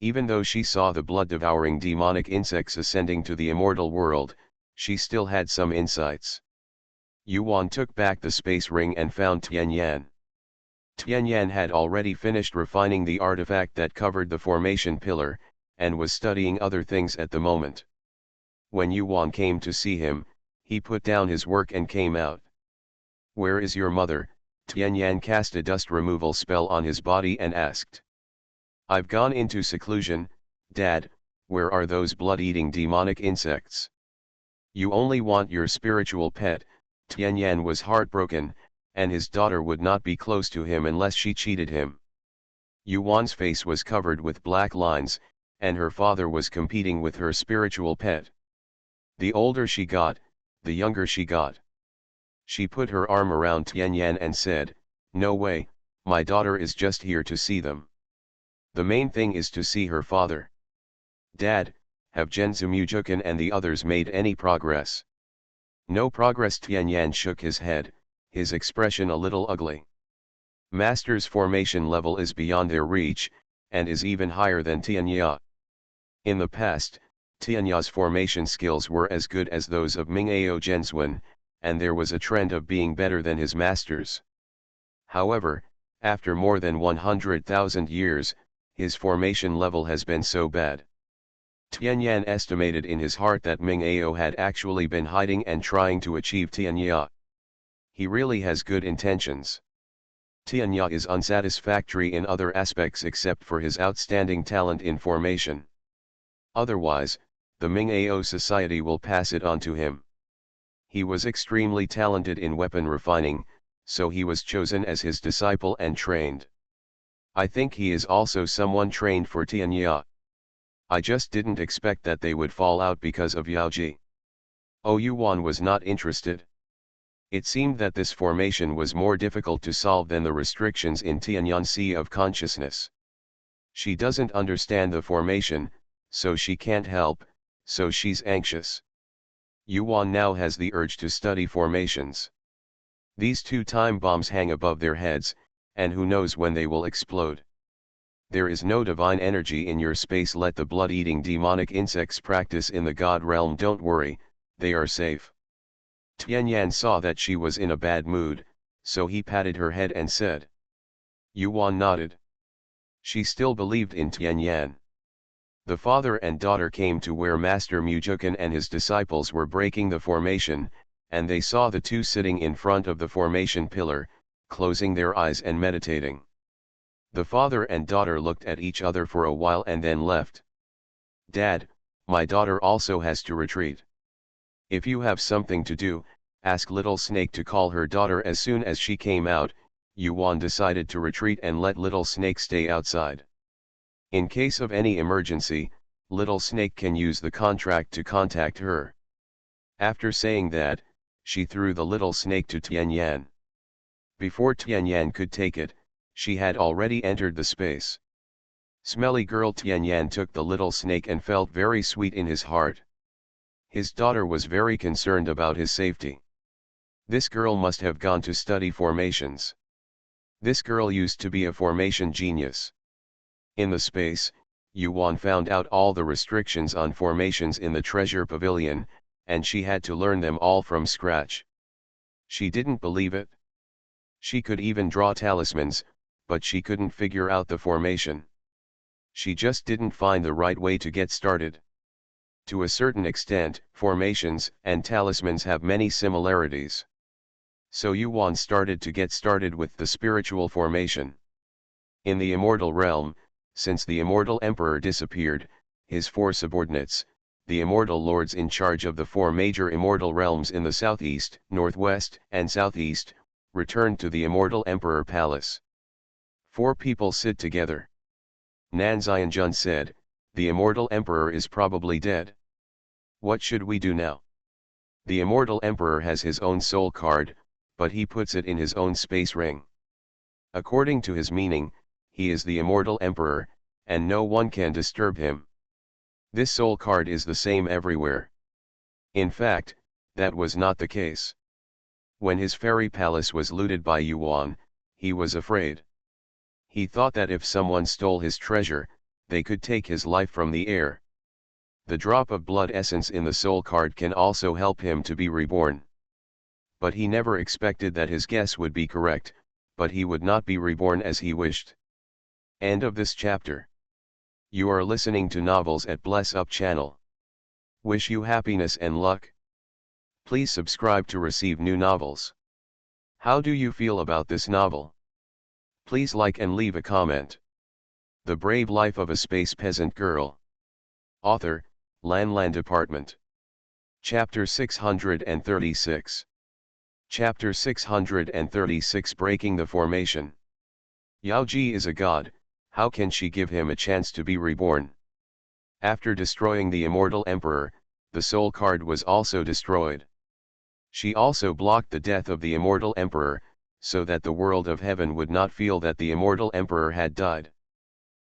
Even though she saw the blood-devouring demonic insects ascending to the immortal world, she still had some insights. Yuan took back the space ring and found Tianyan. Tianyan had already finished refining the artifact that covered the formation pillar, and was studying other things at the moment. When Yuan came to see him, he put down his work and came out. Where is your mother? Tianyan cast a dust removal spell on his body and asked. I've gone into seclusion, Dad. Where are those blood-eating demonic insects? You only want your spiritual pet. Tianyan was heartbroken, and his daughter would not be close to him unless she cheated him. Yuan's face was covered with black lines, and her father was competing with her spiritual pet. The older she got, the younger she got. She put her arm around Tianyan and said, no way, my daughter is just here to see them. The main thing is to see her father. Dad, have Zhenzu Mujukan and the others made any progress? No progress. Tianyan shook his head, his expression a little ugly. Master's formation level is beyond their reach, and is even higher than Tianya. In the past, Tianya's formation skills were as good as those of Mingao Zhenzuan, and there was a trend of being better than his masters. However, after more than 100,000 years, his formation level has been so bad. Tianyan estimated in his heart that Mingao had actually been hiding and trying to achieve Tianya. He really has good intentions. Tianya is unsatisfactory in other aspects except for his outstanding talent in formation. Otherwise, the Mingao society will pass it on to him. He was extremely talented in weapon refining, so he was chosen as his disciple and trained. I think he is also someone trained for Tianya. I just didn't expect that they would fall out because of Yaoji. Oh, Yuan was not interested. It seemed that this formation was more difficult to solve than the restrictions in Tianyan Sea of Consciousness. She doesn't understand the formation, so she can't help, so she's anxious. Yuan now has the urge to study formations. These 2 time bombs hang above their heads, and who knows when they will explode. There is no divine energy in your space. Let the blood-eating demonic insects practice in the God realm. Don't worry, they are safe. Tianyan saw that she was in a bad mood, so he patted her head and said. Yuan nodded. She still believed in Tianyan. The father and daughter came to where Master Mujukan and his disciples were breaking the formation, and they saw the 2 sitting in front of the formation pillar, closing their eyes and meditating. The father and daughter looked at each other for a while and then left. Dad, my daughter also has to retreat. If you have something to do, ask Little Snake to call her daughter. As soon as she came out, Yuan decided to retreat and let Little Snake stay outside. In case of any emergency, Little Snake can use the contract to contact her. After saying that, she threw the little snake to Tianyan. Before Tianyan could take it, she had already entered the space. Smelly girl. Tianyan took the little snake and felt very sweet in his heart. His daughter was very concerned about his safety. This girl must have gone to study formations. This girl used to be a formation genius. In the space, Yuan found out all the restrictions on formations in the treasure pavilion, and she had to learn them all from scratch. She didn't believe it. She could even draw talismans, but she couldn't figure out the formation. She just didn't find the right way to get started. To a certain extent, formations and talismans have many similarities. So Yuan started to get started with the spiritual formation. In the immortal realm, since the immortal emperor disappeared, his four subordinates, the immortal lords in charge of the four major immortal realms in the southeast, northwest, and southeast, returned to the immortal emperor palace. Four people sit together. Nan Xianjun said, "The immortal emperor is probably dead. What should we do now? The immortal emperor has his own soul card, but he puts it in his own space ring. According to his meaning, he is the immortal emperor, and no one can disturb him. This soul card is the same everywhere." In fact, that was not the case. When his fairy palace was looted by Yuan, he was afraid. He thought that if someone stole his treasure, they could take his life from the air. The drop of blood essence in the soul card can also help him to be reborn. But he never expected that his guess would be correct, but he would not be reborn as he wished. End of this chapter. You are listening to Novels at Bless Up channel. Wish you happiness and luck. Please subscribe to receive new novels. How do you feel about this novel? Please like and leave a comment. The Brave Life of a Space Peasant Girl. Author, Lan Department. Chapter 636. Chapter 636 Breaking the Formation. Yao Ji is a god, how can she give him a chance to be reborn? After destroying the immortal emperor, the soul card was also destroyed. She also blocked the death of the immortal emperor, so that the world of heaven would not feel that the immortal emperor had died.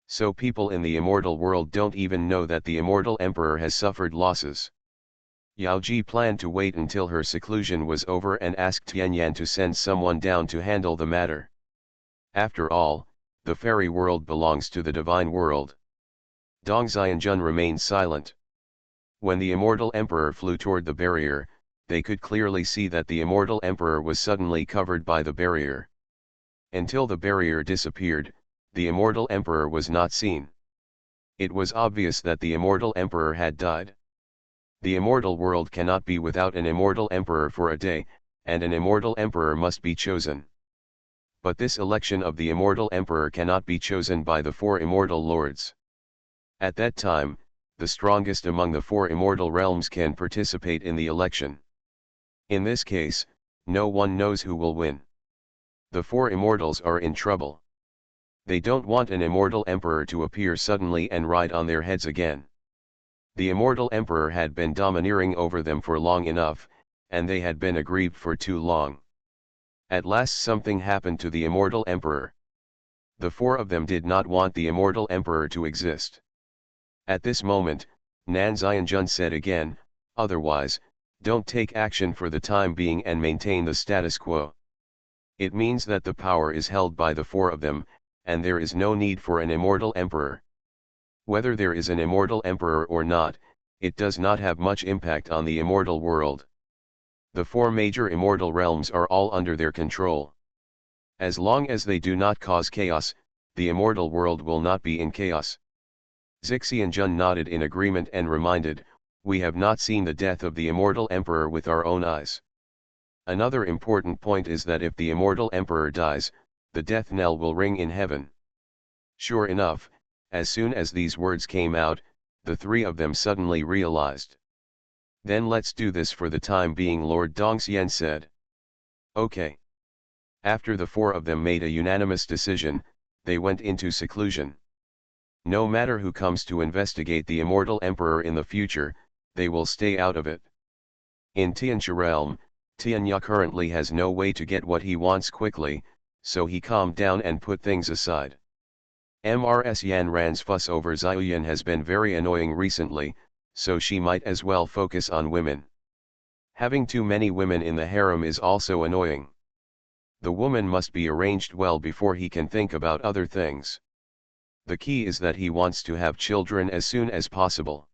So people in the immortal world don't even know that the immortal emperor has suffered losses. Yao Ji planned to wait until her seclusion was over and asked Tianyan to send someone down to handle the matter. After all, the fairy world belongs to the divine world. Dong Xianjun remained silent. When the immortal emperor flew toward the barrier, they could clearly see that the immortal emperor was suddenly covered by the barrier. Until the barrier disappeared, the immortal emperor was not seen. It was obvious that the immortal emperor had died. The immortal world cannot be without an immortal emperor for a day, and an immortal emperor must be chosen. But this election of the immortal emperor cannot be chosen by the four immortal lords. At that time, the strongest among the four immortal realms can participate in the election. In this case, no one knows who will win. The four immortals are in trouble. They don't want an immortal emperor to appear suddenly and ride on their heads again. The immortal emperor had been domineering over them for long enough, and they had been aggrieved for too long. At last something happened to the immortal emperor. The four of them did not want the immortal emperor to exist. At this moment, Nan Xianjun said again, "Otherwise, don't take action for the time being and maintain the status quo. It means that the power is held by the four of them, and there is no need for an immortal emperor. Whether there is an immortal emperor or not, it does not have much impact on the immortal world. The four major immortal realms are all under their control. As long as they do not cause chaos, the immortal world will not be in chaos." Xianjun nodded in agreement and reminded, "We have not seen the death of the immortal emperor with our own eyes. Another important point is that if the immortal emperor dies, the death knell will ring in heaven." Sure enough, as soon as these words came out, the three of them suddenly realized. "Then let's do this for the time being," Lord Dongxian said. "Okay." After the four of them made a unanimous decision, they went into seclusion. No matter who comes to investigate the immortal emperor in the future, they will stay out of it. In Tianxia realm, Tianya currently has no way to get what he wants quickly, so he calmed down and put things aside. Mrs. Yan Ran's fuss over Xiaoyan has been very annoying recently, so she might as well focus on women. Having too many women in the harem is also annoying. The woman must be arranged well before he can think about other things. The key is that he wants to have children as soon as possible.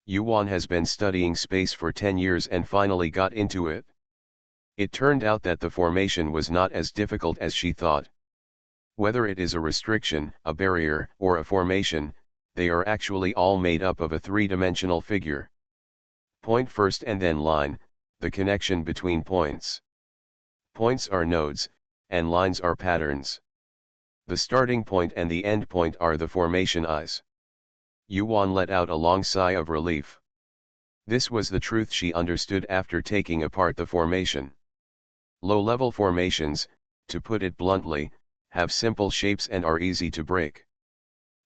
Yuan has been studying space for 10 years and finally got into it. It turned out that the formation was not as difficult as she thought. Whether it is a restriction, a barrier, or a formation, they are actually all made up of a three-dimensional figure. Point first and then line, the connection between points. Points are nodes, and lines are patterns. The starting point and the end point are the formation eyes. Yuan let out a long sigh of relief. This was the truth she understood after taking apart the formation. Low-level formations, to put it bluntly, have simple shapes and are easy to break.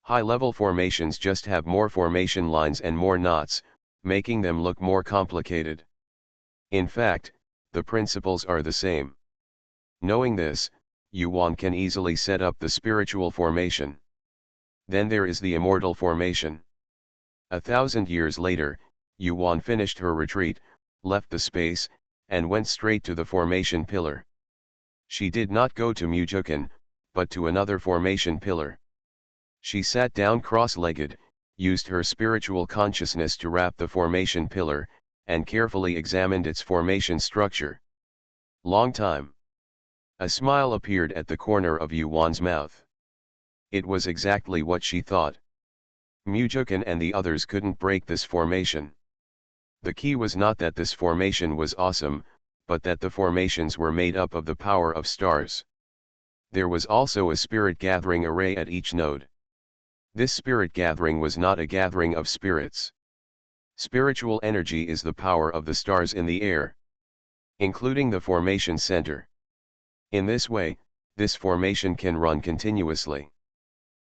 High-level formations just have more formation lines and more knots, making them look more complicated. In fact, the principles are the same. Knowing this, Yuan can easily set up the spiritual formation. Then there is the immortal formation. 1,000 years later, Yuan finished her retreat, left the space, and went straight to the formation pillar. She did not go to Mujukan, but to another formation pillar. She sat down cross-legged, used her spiritual consciousness to wrap the formation pillar, and carefully examined its formation structure. Long time. A smile appeared at the corner of Yuan's mouth. It was exactly what she thought. Mujukan and the others couldn't break this formation. The key was not that this formation was awesome, but that the formations were made up of the power of stars. There was also a spirit gathering array at each node. This spirit gathering was not a gathering of spirits. Spiritual energy is the power of the stars in the air, including the formation center. In this way, this formation can run continuously.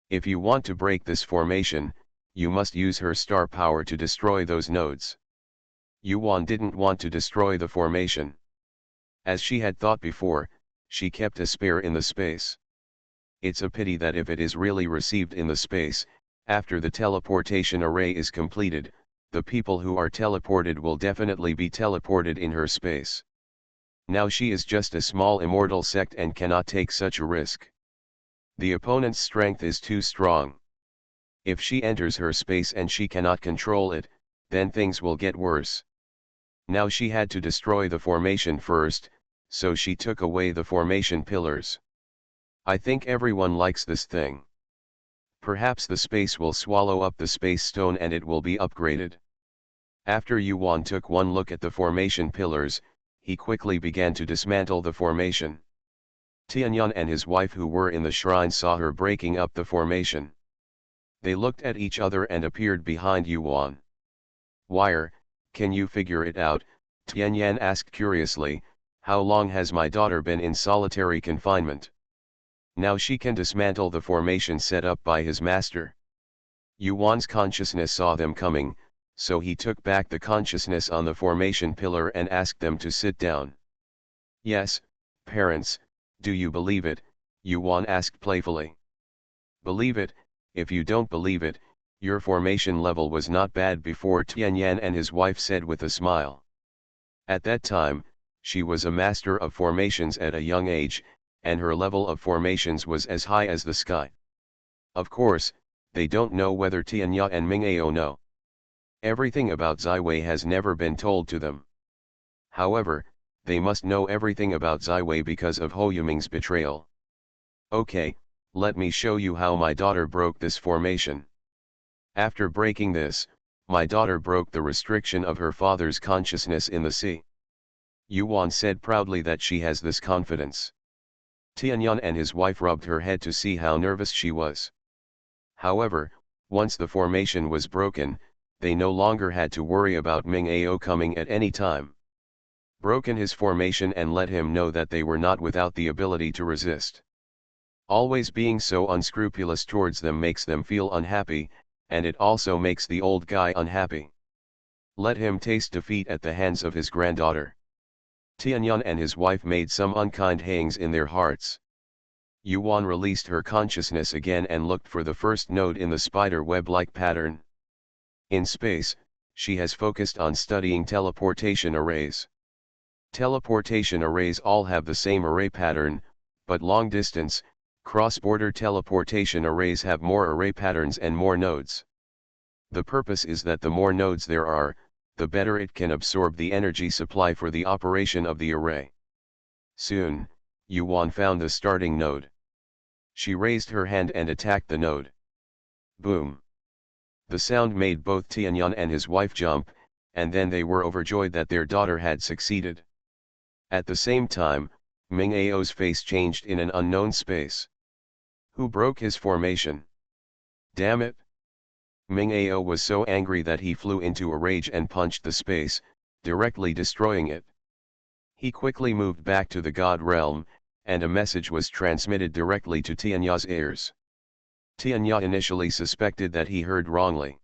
If you want to break this formation, you must use her star power to destroy those nodes. Yuan didn't want to destroy the formation. As she had thought before, she kept a spare in the space. It's a pity that if it is really received in the space, after the teleportation array is completed, the people who are teleported will definitely be teleported in her space. Now she is just a small immortal sect and cannot take such a risk. The opponent's strength is too strong. If she enters her space and she cannot control it, then things will get worse. Now she had to destroy the formation first, so she took away the formation pillars. I think everyone likes this thing. Perhaps the space will swallow up the space stone and it will be upgraded. After Yuan took one look at the formation pillars, he quickly began to dismantle the formation. Tianyan and his wife who were in the shrine saw her breaking up the formation. They looked at each other and appeared behind Yuan. "Wire, can you figure it out?" Tianyan asked curiously. "How long has my daughter been in solitary confinement? Now she can dismantle the formation set up by his master." Yuan's consciousness saw them coming, so he took back the consciousness on the formation pillar and asked them to sit down. "Yes, parents, do you believe it?" Yuan asked playfully. "Believe it. If you don't believe it, your formation level was not bad before," Tianyan and his wife said with a smile. At that time, she was a master of formations at a young age, and her level of formations was as high as the sky. Of course, they don't know whether Tianya and Mingao know. Everything about Ziwei has never been told to them. However, they must know everything about Ziwei because of Ho Yuming's betrayal. "Okay, let me show you how my daughter broke this formation. After breaking this, my daughter broke the restriction of her father's consciousness in the sea." Yuan said proudly that she has this confidence. Tianyan and his wife rubbed her head to see how nervous she was. However, once the formation was broken, they no longer had to worry about Ming Ao coming at any time. Broken his formation and let him know that they were not without the ability to resist. Always being so unscrupulous towards them makes them feel unhappy, and it also makes the old guy unhappy. Let him taste defeat at the hands of his granddaughter. Tianyan and his wife made some unkind hayings in their hearts. Yuan released her consciousness again and looked for the first node in the spider web-like pattern. In space, she has focused on studying teleportation arrays. Teleportation arrays all have the same array pattern, but long-distance, cross-border teleportation arrays have more array patterns and more nodes. The purpose is that the more nodes there are, the better it can absorb the energy supply for the operation of the array. Soon, Yuan found the starting node. She raised her hand and attacked the node. Boom! The sound made both Tianyan and his wife jump, and then they were overjoyed that their daughter had succeeded. At the same time, Ming Ao's face changed in an unknown space. Who broke his formation? Damn it! Ming Ao was so angry that he flew into a rage and punched the space, directly destroying it. He quickly moved back to the God realm, and a message was transmitted directly to Tianya's ears. Tianya initially suspected that he heard wrongly.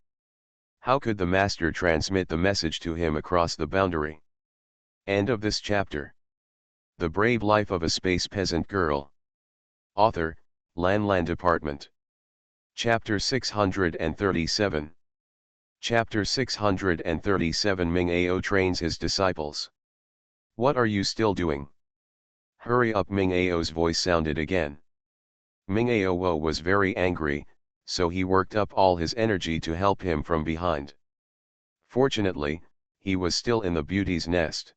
How could the master transmit the message to him across the boundary? End of this chapter. The Brave Life of a Space Peasant Girl. Author, Lan Department. Chapter 637. Chapter 637. Ming Ao trains his disciples. What are you still doing? Hurry up! Ming Ao's voice sounded again. Ming Ao was very angry, so he worked up all his energy to help him from behind. Fortunately, he was still in the beauty's nest.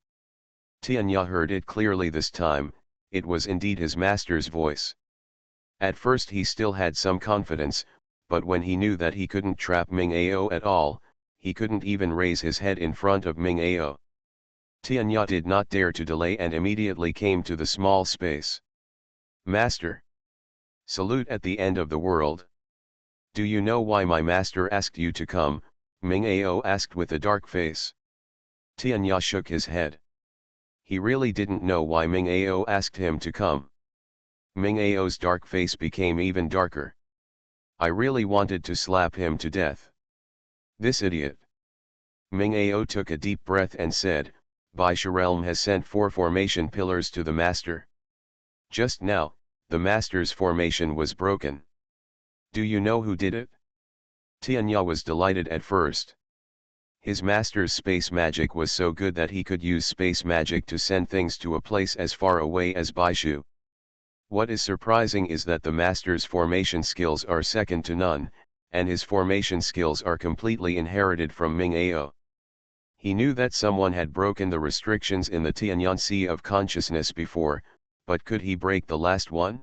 Tianya heard it clearly this time. It was indeed his master's voice. At first he still had some confidence, but when he knew that he couldn't trap Ming Ao at all, he couldn't even raise his head in front of Ming Ao. Tianya did not dare to delay and immediately came to the small space. Master! Salute at the end of the world. Do you know why my master asked you to come? Ming Ao asked with a dark face. Tianya shook his head. He really didn't know why Ming Ao asked him to come. Ming Ao's dark face became even darker. I really wanted to slap him to death. This idiot. Ming Ao took a deep breath and said, Baisha Realm has sent 4 formation pillars to the master. Just now, the master's formation was broken. Do you know who did it? Tianya was delighted at first. His master's space magic was so good that he could use space magic to send things to a place as far away as Baishu. What is surprising is that the master's formation skills are second to none, and his formation skills are completely inherited from Ming Ao. He knew that someone had broken the restrictions in the Tianyan Sea of Consciousness before, but could he break the last one?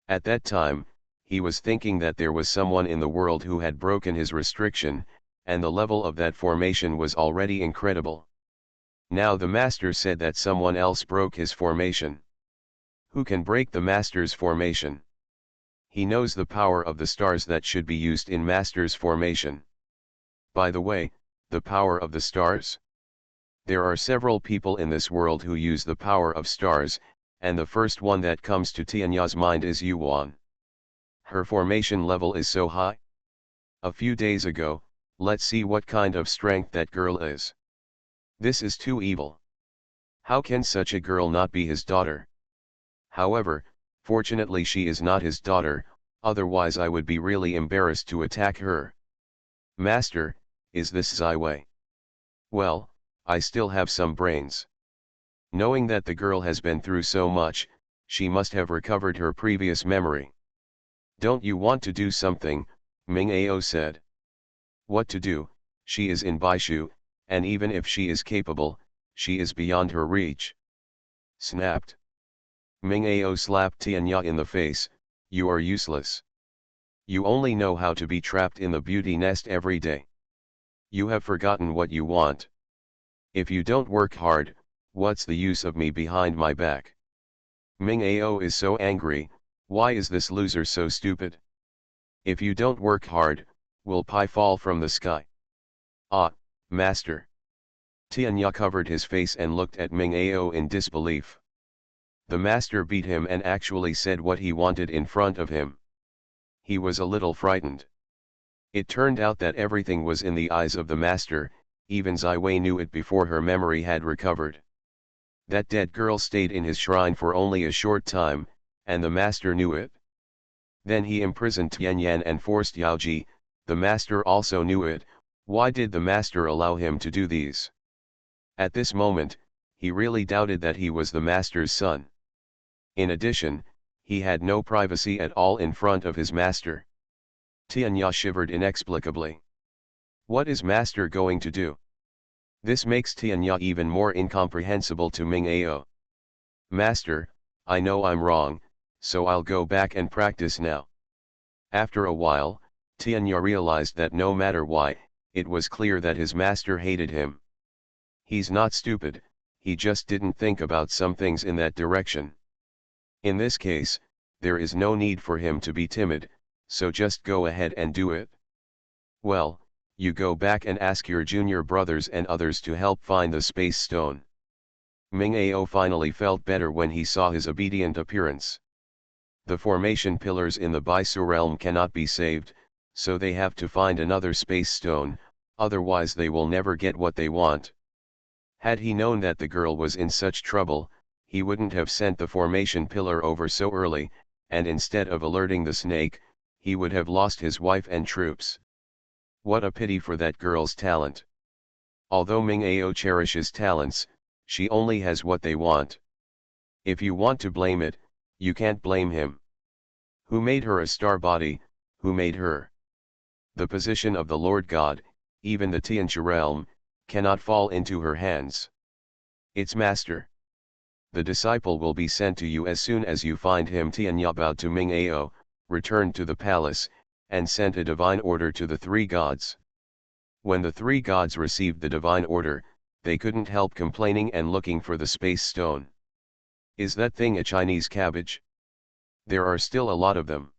At that time, he was thinking that there was someone in the world who had broken his restriction, and the level of that formation was already incredible. Now the master said that someone else broke his formation. Who can break the master's formation? He knows the power of the stars that should be used in master's formation. By the way, the power of the stars? There are several people in this world who use the power of stars, and the first one that comes to Tianya's mind is Yuan. Her formation level is so high. A few days ago, let's see what kind of strength that girl is. This is too evil. How can such a girl not be his daughter? However, fortunately she is not his daughter, otherwise I would be really embarrassed to attack her. Master, is this Zai Wei? Well, I still have some brains. Knowing that the girl has been through so much, she must have recovered her previous memory. Don't you want to do something? Ming Ao said. What to do? She is in Baishu, and even if she is capable, she is beyond her reach. Snapped. Ming Ao slapped Tianya in the face. You are useless. You only know how to be trapped in the beauty nest every day. You have forgotten what you want. If you don't work hard, what's the use of me behind my back? Ming Ao is so angry. Why is this loser so stupid? If you don't work hard, will pie fall from the sky? Ah, master. Tianya covered his face and looked at Ming Ao in disbelief. The master beat him and actually said what he wanted in front of him. He was a little frightened. It turned out that everything was in the eyes of the master, even Zai Wei knew it before her memory had recovered. That dead girl stayed in his shrine for only a short time, and the master knew it. Then he imprisoned Tianyan and forced Yaoji. The master also knew it, Why did the master allow him to do these? At this moment, he really doubted that he was the master's son. In addition, he had no privacy at all in front of his master. Tianya shivered inexplicably. What is master going to do? This makes Tianya even more incomprehensible to Ming Ao. Master, I know I'm wrong, so I'll go back and practice now. After a while, Tianya realized that no matter why, it was clear that his master hated him. He's not stupid, he just didn't think about some things in that direction. In this case, there is no need for him to be timid, so just go ahead and do it. Well, you go back and ask your junior brothers and others to help find the space stone. Ming Ao finally felt better when he saw his obedient appearance. The formation pillars in the Baisu realm cannot be saved, so they have to find another space stone, otherwise they will never get what they want. Had he known that the girl was in such trouble, he wouldn't have sent the formation pillar over so early, and instead of alerting the snake, he would have lost his wife and troops. What a pity for that girl's talent. Although Ming Ao cherishes talents, she only has what they want. If you want to blame it, you can't blame him. Who made her a star body, who made her? The position of the Lord God, even the Tianxia realm, cannot fall into her hands. Its master. The disciple will be sent to you as soon as you find him. Tianya bowed to Ming Ao, returned to the palace, and sent a divine order to the three gods. When the three gods received the divine order, they couldn't help complaining and looking for the space stone. Is that thing a Chinese cabbage? There are still a lot of them.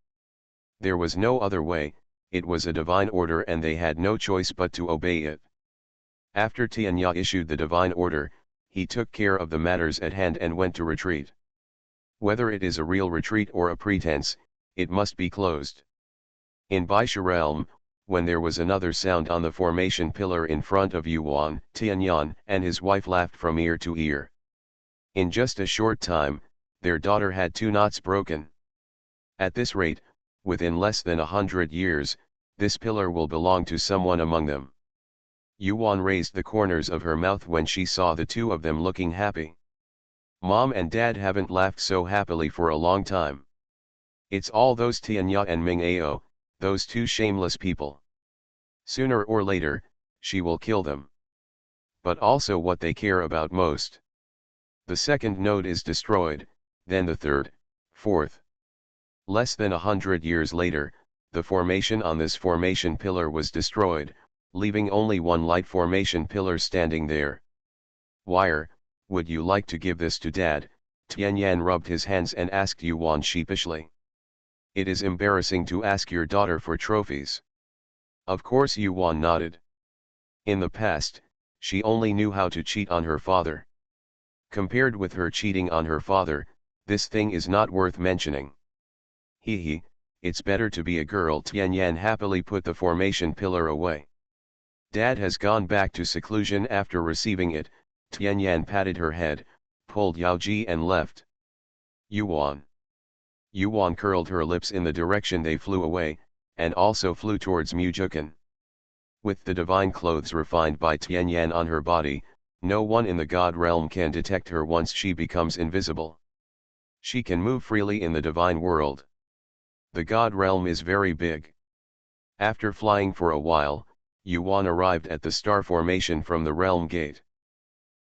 There was no other way, it was a divine order and they had no choice but to obey it. After Tianya issued the divine order, he took care of the matters at hand and went to retreat. Whether it is a real retreat or a pretense, it must be closed. In Baisha realm, when there was another sound on the formation pillar in front of Yuan, Tianyan and his wife laughed from ear to ear. In just a short time, their daughter had 2 knots broken. At this rate, within less than 100 years, this pillar will belong to someone among them. Yuan raised the corners of her mouth when she saw the 2 of them looking happy. Mom and Dad haven't laughed so happily for a long time. It's all those Tianya and Ming Ao, those 2 shameless people. Sooner or later, she will kill them. But also what they care about most. The second node is destroyed, then the third, fourth. Less than 100 years later, the formation on this formation pillar was destroyed, leaving only one light formation pillar standing there. Wire, would you like to give this to Dad? Tianyan rubbed his hands and asked Yuan sheepishly. It is embarrassing to ask your daughter for trophies. Of course, Yuan nodded. In the past, she only knew how to cheat on her father. Compared with her cheating on her father, this thing is not worth mentioning. Hee, it's better to be a girl. Tianyan happily put the formation pillar away. Dad has gone back to seclusion after receiving it. Tianyan patted her head, pulled Yaoji and left. Yuan. Yuan curled her lips in the direction they flew away, and also flew towards Mujukan. With the divine clothes refined by Tianyan on her body, no one in the god realm can detect her once she becomes invisible. She can move freely in the divine world. The god realm is very big. After flying for a while, Yuan arrived at the star formation from the realm gate.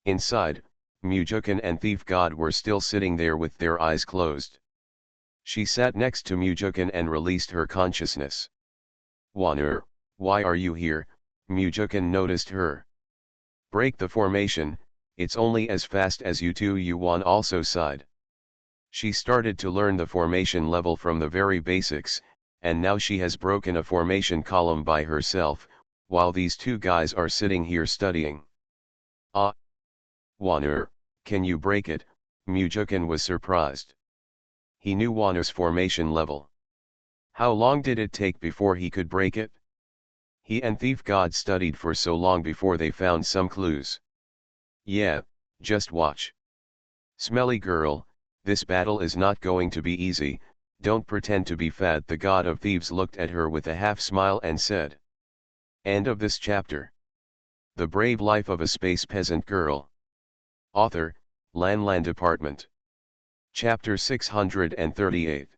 Inside, Mujukan and Thief God were still sitting there with their eyes closed. She sat next to Mujukan and released her consciousness. Wan'er, why are you here? Mujukan noticed her. Break the formation, it's only as fast as you 2. Yuan also sighed. She started to learn the formation level from the very basics, and now she has broken a formation column by herself, while these 2 guys are sitting here studying. Ah! Wan'er, can you break it? Mujukan was surprised. He knew Wan'er's formation level. How long did it take before he could break it? He and Thief God studied for so long before they found some clues. Yeah, just watch. Smelly girl, this battle is not going to be easy, don't pretend to be fat. The god of thieves looked at her with a half smile and said. End of this chapter. The Brave Life of a Space Peasant Girl. Author, Lan Department. Chapter 638.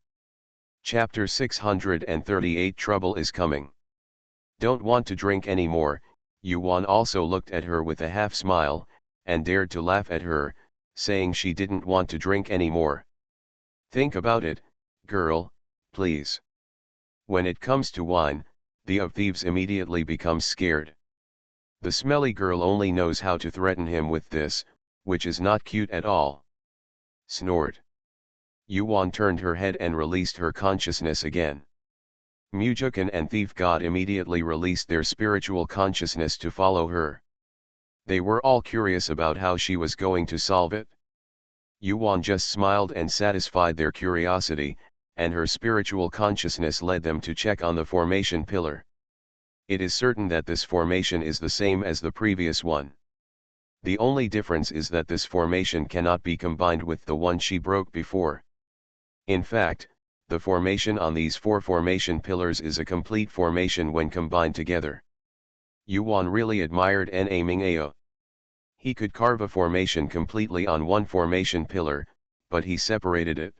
Chapter 638 Trouble is Coming. Don't want to drink anymore. Yuan also looked at her with a half smile, and dared to laugh at her, saying she didn't want to drink anymore. Think about it, girl, please. When it comes to wine, the of thieves immediately becomes scared. The smelly girl only knows how to threaten him with this, which is not cute at all. Snort. Yuan turned her head and released her consciousness again. Mujukan and Thief God immediately released their spiritual consciousness to follow her. They were all curious about how she was going to solve it. Yuan just smiled and satisfied their curiosity, and her spiritual consciousness led them to check on the formation pillar. It is certain that this formation is the same as the previous one. The only difference is that this formation cannot be combined with the one she broke before. In fact, the formation on these four formation pillars is a complete formation when combined together. Yuan really admired Naming Ao. He could carve a formation completely on one formation pillar, but he separated it.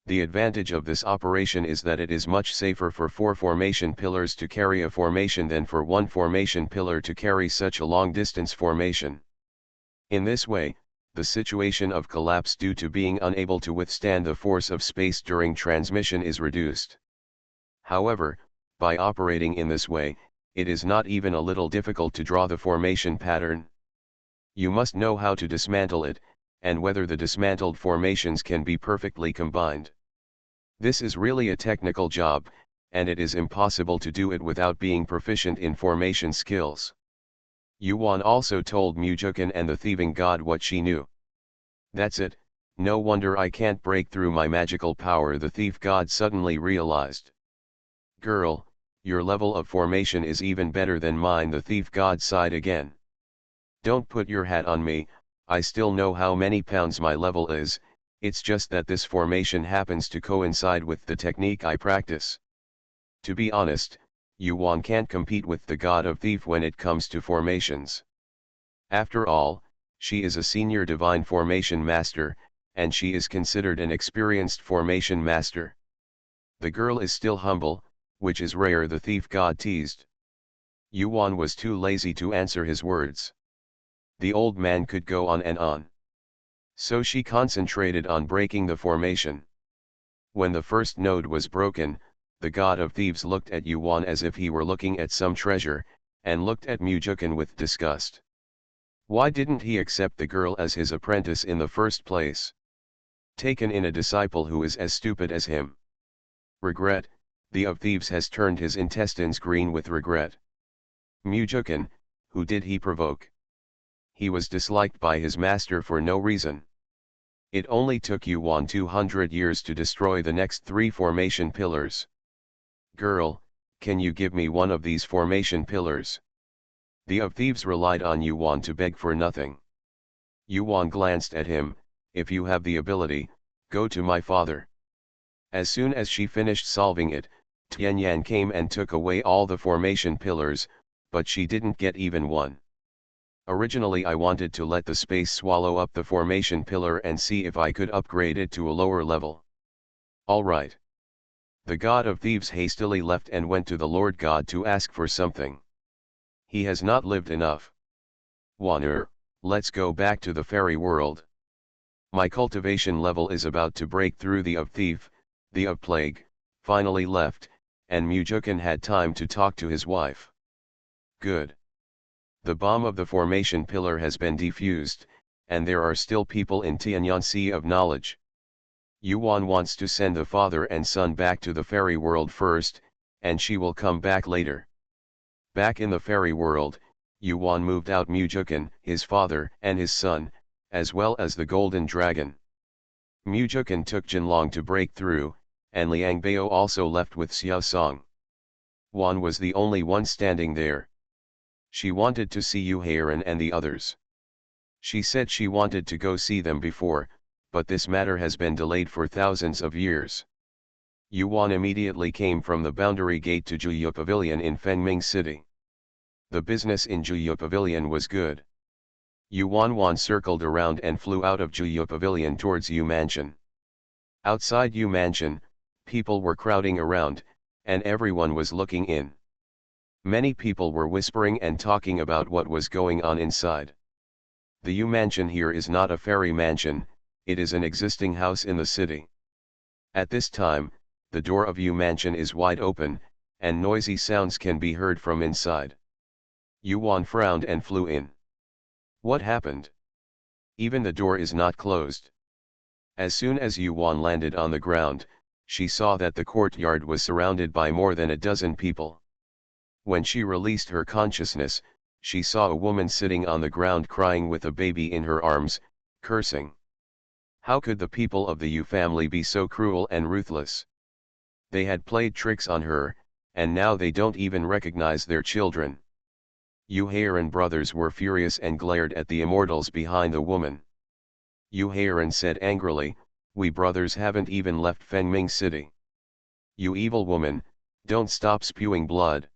The advantage of this operation is that it is much safer for four formation pillars to carry a formation than for one formation pillar to carry such a long distance formation. In this way, the situation of collapse due to being unable to withstand the force of space during transmission is reduced. However, by operating in this way, it is not even a little difficult to draw the formation pattern. You must know how to dismantle it, and whether the dismantled formations can be perfectly combined. This is really a technical job, and it is impossible to do it without being proficient in formation skills. Yuan also told Mujukan and the thieving god what she knew. That's it, no wonder I can't break through my magical power, the thief god suddenly realized. Girl, your level of formation is even better than mine, the thief god sighed again. Don't put your hat on me, I still know how many pounds my level is, it's just that this formation happens to coincide with the technique I practice. To be honest, Yuan can't compete with the god of thief when it comes to formations. After all, she is a senior divine formation master, and she is considered an experienced formation master. The girl is still humble, which is rare, the thief god teased. Yuan was too lazy to answer his words. The old man could go on and on. So she concentrated on breaking the formation. When the first node was broken, the god of thieves looked at Yuan as if he were looking at some treasure, and looked at Mujukan with disgust. Why didn't he accept the girl as his apprentice in the first place? Taken in a disciple who is as stupid as him. Regret, the of thieves has turned his intestines green with regret. Mujukan, who did he provoke? He was disliked by his master for no reason. It only took Yuan 200 years to destroy the next three formation pillars. Girl, can you give me one of these formation pillars? The of thieves relied on Yuan to beg for nothing. Yuan glanced at him, if you have the ability, go to my father. As soon as she finished solving it, Tianyan came and took away all the formation pillars, but she didn't get even one. Originally I wanted to let the space swallow up the formation pillar and see if I could upgrade it to a lower level. Alright. The god of thieves hastily left and went to the Lord God to ask for something. He has not lived enough. Wanner, let's go back to the fairy world. My cultivation level is about to break through. The of thief, the of plague, finally left, and Mujukan had time to talk to his wife. Good. The bomb of the formation pillar has been defused, and there are still people in Tianyan Sea of knowledge. Yuan wants to send the father and son back to the fairy world first, and she will come back later. Back in the fairy world, Yuan moved out Mujukan, his father and his son, as well as the golden dragon. Mujukan took Jinlong to break through, and Liang Bao also left with Xiao Song. Wan was the only one standing there. She wanted to see Yu Heiran and the others. She said she wanted to go see them before, but this matter has been delayed for thousands of years. Yuan immediately came from the boundary gate to Juyu Pavilion in Fengming City. The business in Juyu Pavilion was good. Yuan circled around and flew out of Juyu Pavilion towards Yu Mansion. Outside Yu Mansion, people were crowding around, and everyone was looking in. Many people were whispering and talking about what was going on inside. The Yu Mansion here is not a fairy mansion, it is an existing house in the city. At this time, the door of Yu Mansion is wide open, and noisy sounds can be heard from inside. Yuan frowned and flew in. What happened? Even the door is not closed. As soon as Yuan landed on the ground, she saw that the courtyard was surrounded by more than a dozen people. When she released her consciousness, she saw a woman sitting on the ground crying with a baby in her arms, cursing. How could the people of the Yu family be so cruel and ruthless? They had played tricks on her, and now they don't even recognize their children. Yu Heiran brothers were furious and glared at the immortals behind the woman. Yu Heiran said angrily, "We brothers haven't even left Fengming City. You evil woman, don't stop spewing blood.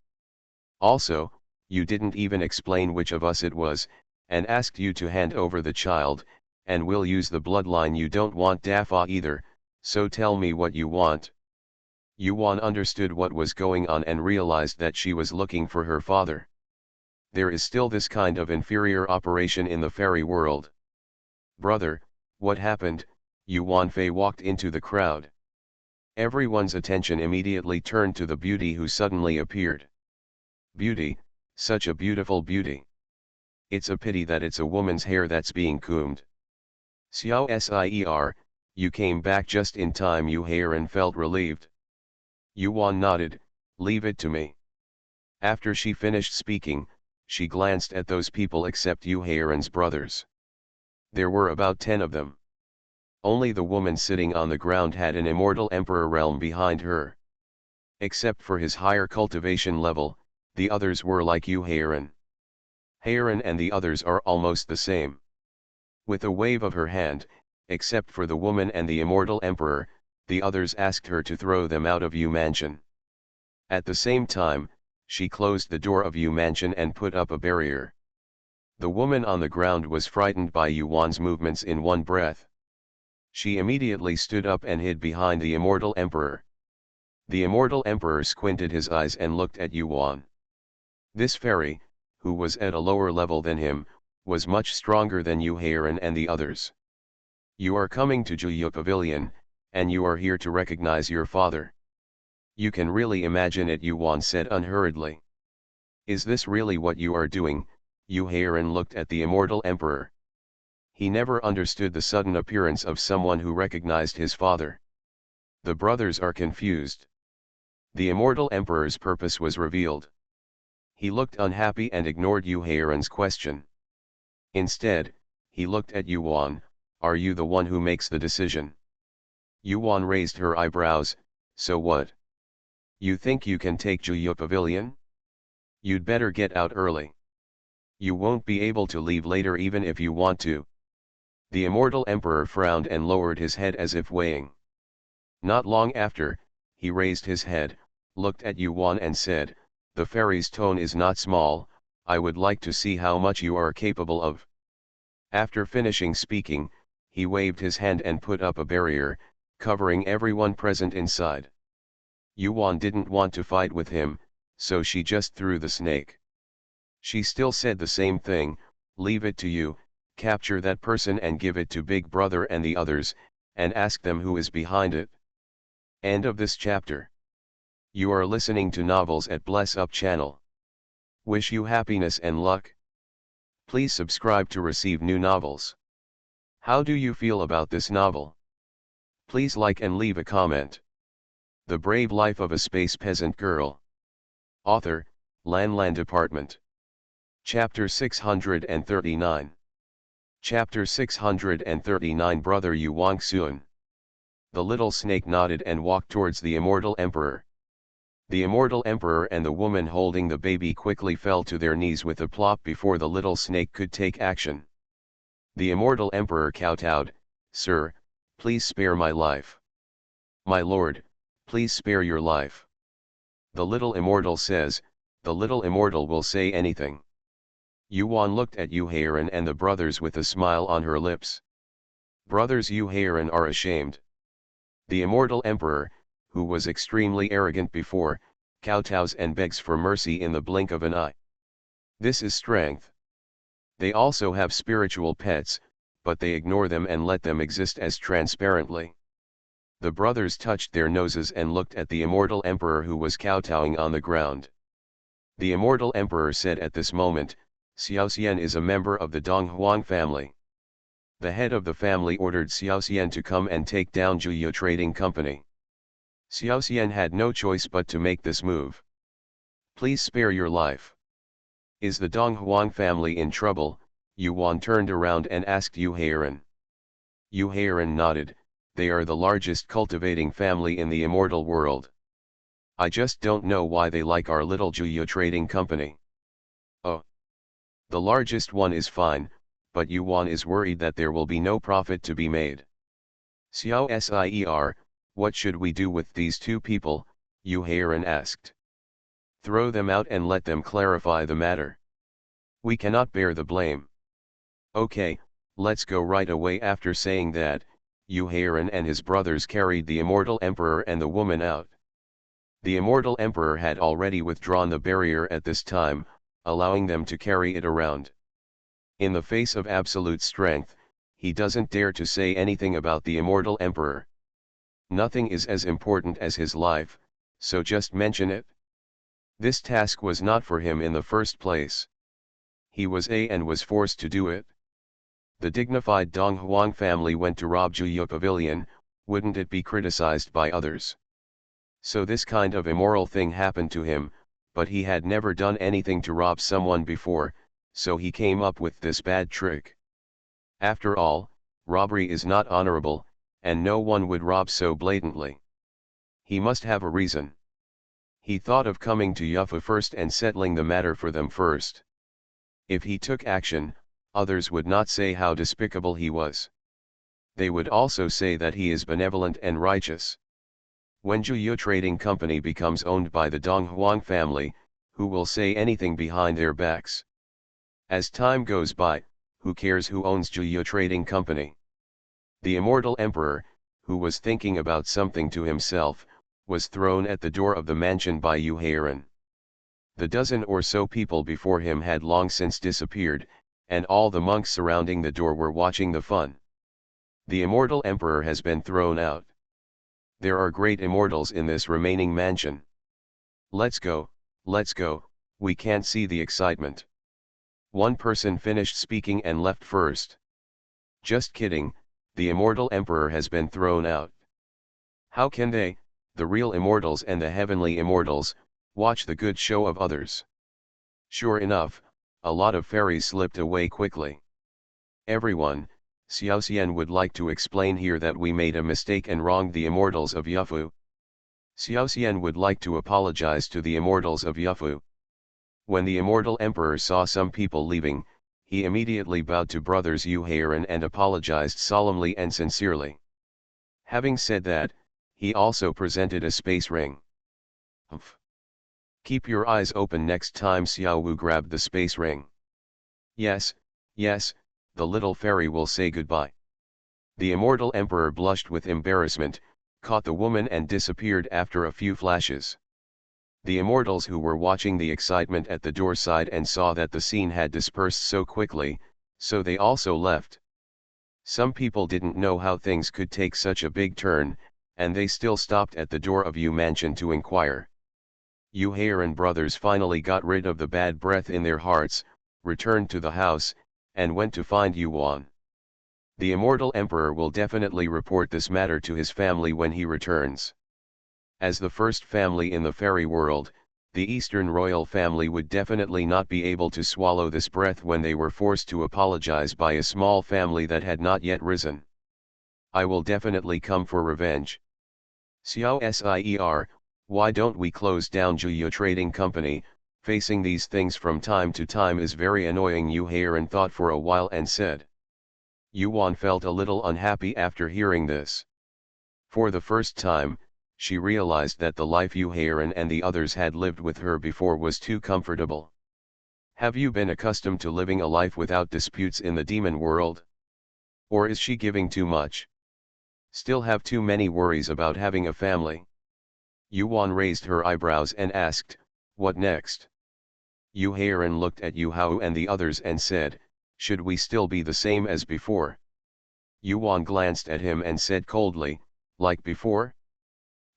Also, you didn't even explain which of us it was, and asked you to hand over the child, and we'll use the bloodline you don't want Dafa either, so tell me what you want." Yuan understood what was going on and realized that she was looking for her father. There is still this kind of inferior operation in the fairy world. "Brother, what happened?" Yuan Fei walked into the crowd. Everyone's attention immediately turned to the beauty who suddenly appeared. Beauty, such a beautiful beauty. It's a pity that it's a woman's hair that's being combed. Xiao Sier, you came back just in time. Yu Heiran felt relieved. Yuan nodded, "Leave it to me." After she finished speaking, she glanced at those people except Yu Heiran's brothers. There were about 10 of them. Only the woman sitting on the ground had an immortal emperor realm behind her. Except for his higher cultivation level, the others were like Yu Heiran. Heiran and the others are almost the same. With a wave of her hand, except for the woman and the immortal emperor, the others asked her to throw them out of Yu Mansion. At the same time, she closed the door of Yu Mansion and put up a barrier. The woman on the ground was frightened by Yuan's movements in one breath. She immediately stood up and hid behind the immortal emperor. The immortal emperor squinted his eyes and looked at Yuan. This fairy, who was at a lower level than him, was much stronger than Yu Heiran and the others. "You are coming to Juyu Pavilion, and you are here to recognize your father. You can really imagine it," Yuan said unhurriedly. "Is this really what you are doing?" Yu Heiran looked at the immortal emperor. He never understood the sudden appearance of someone who recognized his father. The brothers are confused. The immortal emperor's purpose was revealed. He looked unhappy and ignored Yu Heiran's question. Instead, he looked at Yuan. "Are you the one who makes the decision?" Yuan raised her eyebrows. "So what? You think you can take Juyu Pavilion? You'd better get out early. You won't be able to leave later even if you want to." The immortal emperor frowned and lowered his head as if weighing. Not long after, he raised his head, looked at Yuan and said, "The fairy's tone is not small, I would like to see how much you are capable of." After finishing speaking, he waved his hand and put up a barrier, covering everyone present inside. Yuan didn't want to fight with him, so she just threw the snake. She still said the same thing, "Leave it to you, capture that person and give it to Big Brother and the others, and ask them who is behind it." End of this chapter. You are listening to Novels at Bless Up channel. Wish you happiness and luck. Please subscribe to receive new novels. How do you feel about this novel? Please like and leave a comment. The Brave Life of a Space Peasant Girl. Author, Lan Department. Chapter 639. Chapter 639. Brother Yu Wangxun. The little snake nodded and walked towards the immortal emperor. The immortal emperor and the woman holding the baby quickly fell to their knees with a plop before the little snake could take action. The immortal emperor kowtowed, "Sir, please spare my life." "My lord, please spare your life." The little immortal says, the little immortal will say anything. Yuan looked at Yu Heiran and the brothers with a smile on her lips. Brothers Yu Heiran are ashamed. The immortal emperor, who was extremely arrogant before, kowtows and begs for mercy in the blink of an eye. This is strength. They also have spiritual pets, but they ignore them and let them exist as transparently. The brothers touched their noses and looked at the immortal emperor who was kowtowing on the ground. The immortal emperor said at this moment, Xiao Xian is a member of the Donghuang family. The head of the family ordered Xiao Xian to come and take down Juya Trading Company. Xiao Xian had no choice but to make this move. Please spare your life. Is the Donghuang family in trouble? Yuan turned around and asked Yu Heiran. Yu Heiran nodded. They are the largest cultivating family in the immortal world. I just don't know why they like our little Juya Trading Company. Oh. The largest one is fine, but Yuan is worried that there will be no profit to be made. Xiao Sier, what should we do with these two people? Yu Heiran asked. Throw them out and let them clarify the matter. We cannot bear the blame. Okay, let's go right away. After saying that, Yu Heiran and his brothers carried the immortal emperor and the woman out. The immortal emperor had already withdrawn the barrier at this time, allowing them to carry it around. In the face of absolute strength, he doesn't dare to say anything about the immortal emperor. Nothing is as important as his life, so just mention it. This task was not for him in the first place. He was and was forced to do it. The dignified Donghuang family went to rob Juya Pavilion, wouldn't it be criticized by others? So this kind of immoral thing happened to him, but he had never done anything to rob someone before, so he came up with this bad trick. After all, robbery is not honorable, and no one would rob so blatantly. He must have a reason. He thought of coming to Yufu first and settling the matter for them first. If he took action, others would not say how despicable he was. They would also say that he is benevolent and righteous. When Juya Trading Company becomes owned by the Donghuang family, who will say anything behind their backs? As time goes by, who cares who owns Juya Trading Company? The immortal emperor, who was thinking about something to himself, was thrown at the door of the mansion by Yu Heiran. The dozen or so people before him had long since disappeared, and all the monks surrounding the door were watching the fun. The immortal emperor has been thrown out. There are great immortals in this remaining mansion. Let's go, we can't see the excitement. One person finished speaking and left first. Just kidding, the immortal emperor has been thrown out. How can they, the real immortals and the heavenly immortals, watch the good show of others? Sure enough, a lot of fairies slipped away quickly. Everyone, Xiao Xian would like to explain here that we made a mistake and wronged the immortals of Yufu. Xiao Xian would like to apologize to the immortals of Yufu. When the immortal emperor saw some people leaving, he immediately bowed to brothers Yu Heiran and apologized solemnly and sincerely. Having said that, he also presented a space ring. Humph. Keep your eyes open next time Xiao Wu grabbed the space ring. Yes, the little fairy will say goodbye. The immortal emperor blushed with embarrassment, caught the woman and disappeared after a few flashes. The immortals who were watching the excitement at the door sighed and saw that the scene had dispersed so quickly, so they also left. Some people didn't know how things could take such a big turn, and they still stopped at the door of Yu Mansion to inquire. Yu Heiran brothers finally got rid of the bad breath in their hearts, returned to the house, and went to find Yuan. The immortal emperor will definitely report this matter to his family when he returns. As the first family in the fairy world, the Eastern royal family would definitely not be able to swallow this breath when they were forced to apologize by a small family that had not yet risen. I will definitely come for revenge. Xiao Sier, why don't we close down Juya Trading Company? Facing these things from time to time is very annoying. Yu Heiran thought for a while and said. Yuan felt a little unhappy after hearing this. For the first time, She realized that the life Yu Heiran and the others had lived with her before was too comfortable. Have you been accustomed to living a life without disputes in the demon world? Or is she giving too much? Still have too many worries about having a family? Yuan raised her eyebrows and asked, what next? Yu Heiran looked at Yu Hao and the others and said, should we still be the same as before? Yuan glanced at him and said coldly, like before?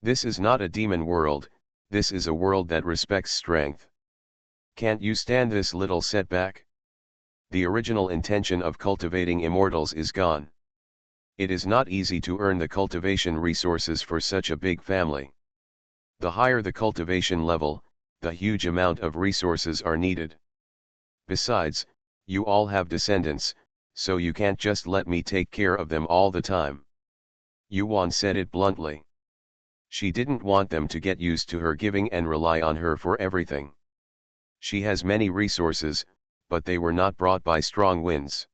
This is not a demon world, this is a world that respects strength. Can't you stand this little setback? The original intention of cultivating immortals is gone. It is not easy to earn the cultivation resources for such a big family. The higher the cultivation level, the huge amount of resources are needed. Besides, you all have descendants, so you can't just let me take care of them all the time. Yuan said it bluntly. She didn't want them to get used to her giving and rely on her for everything. She has many resources, but they were not brought by strong winds.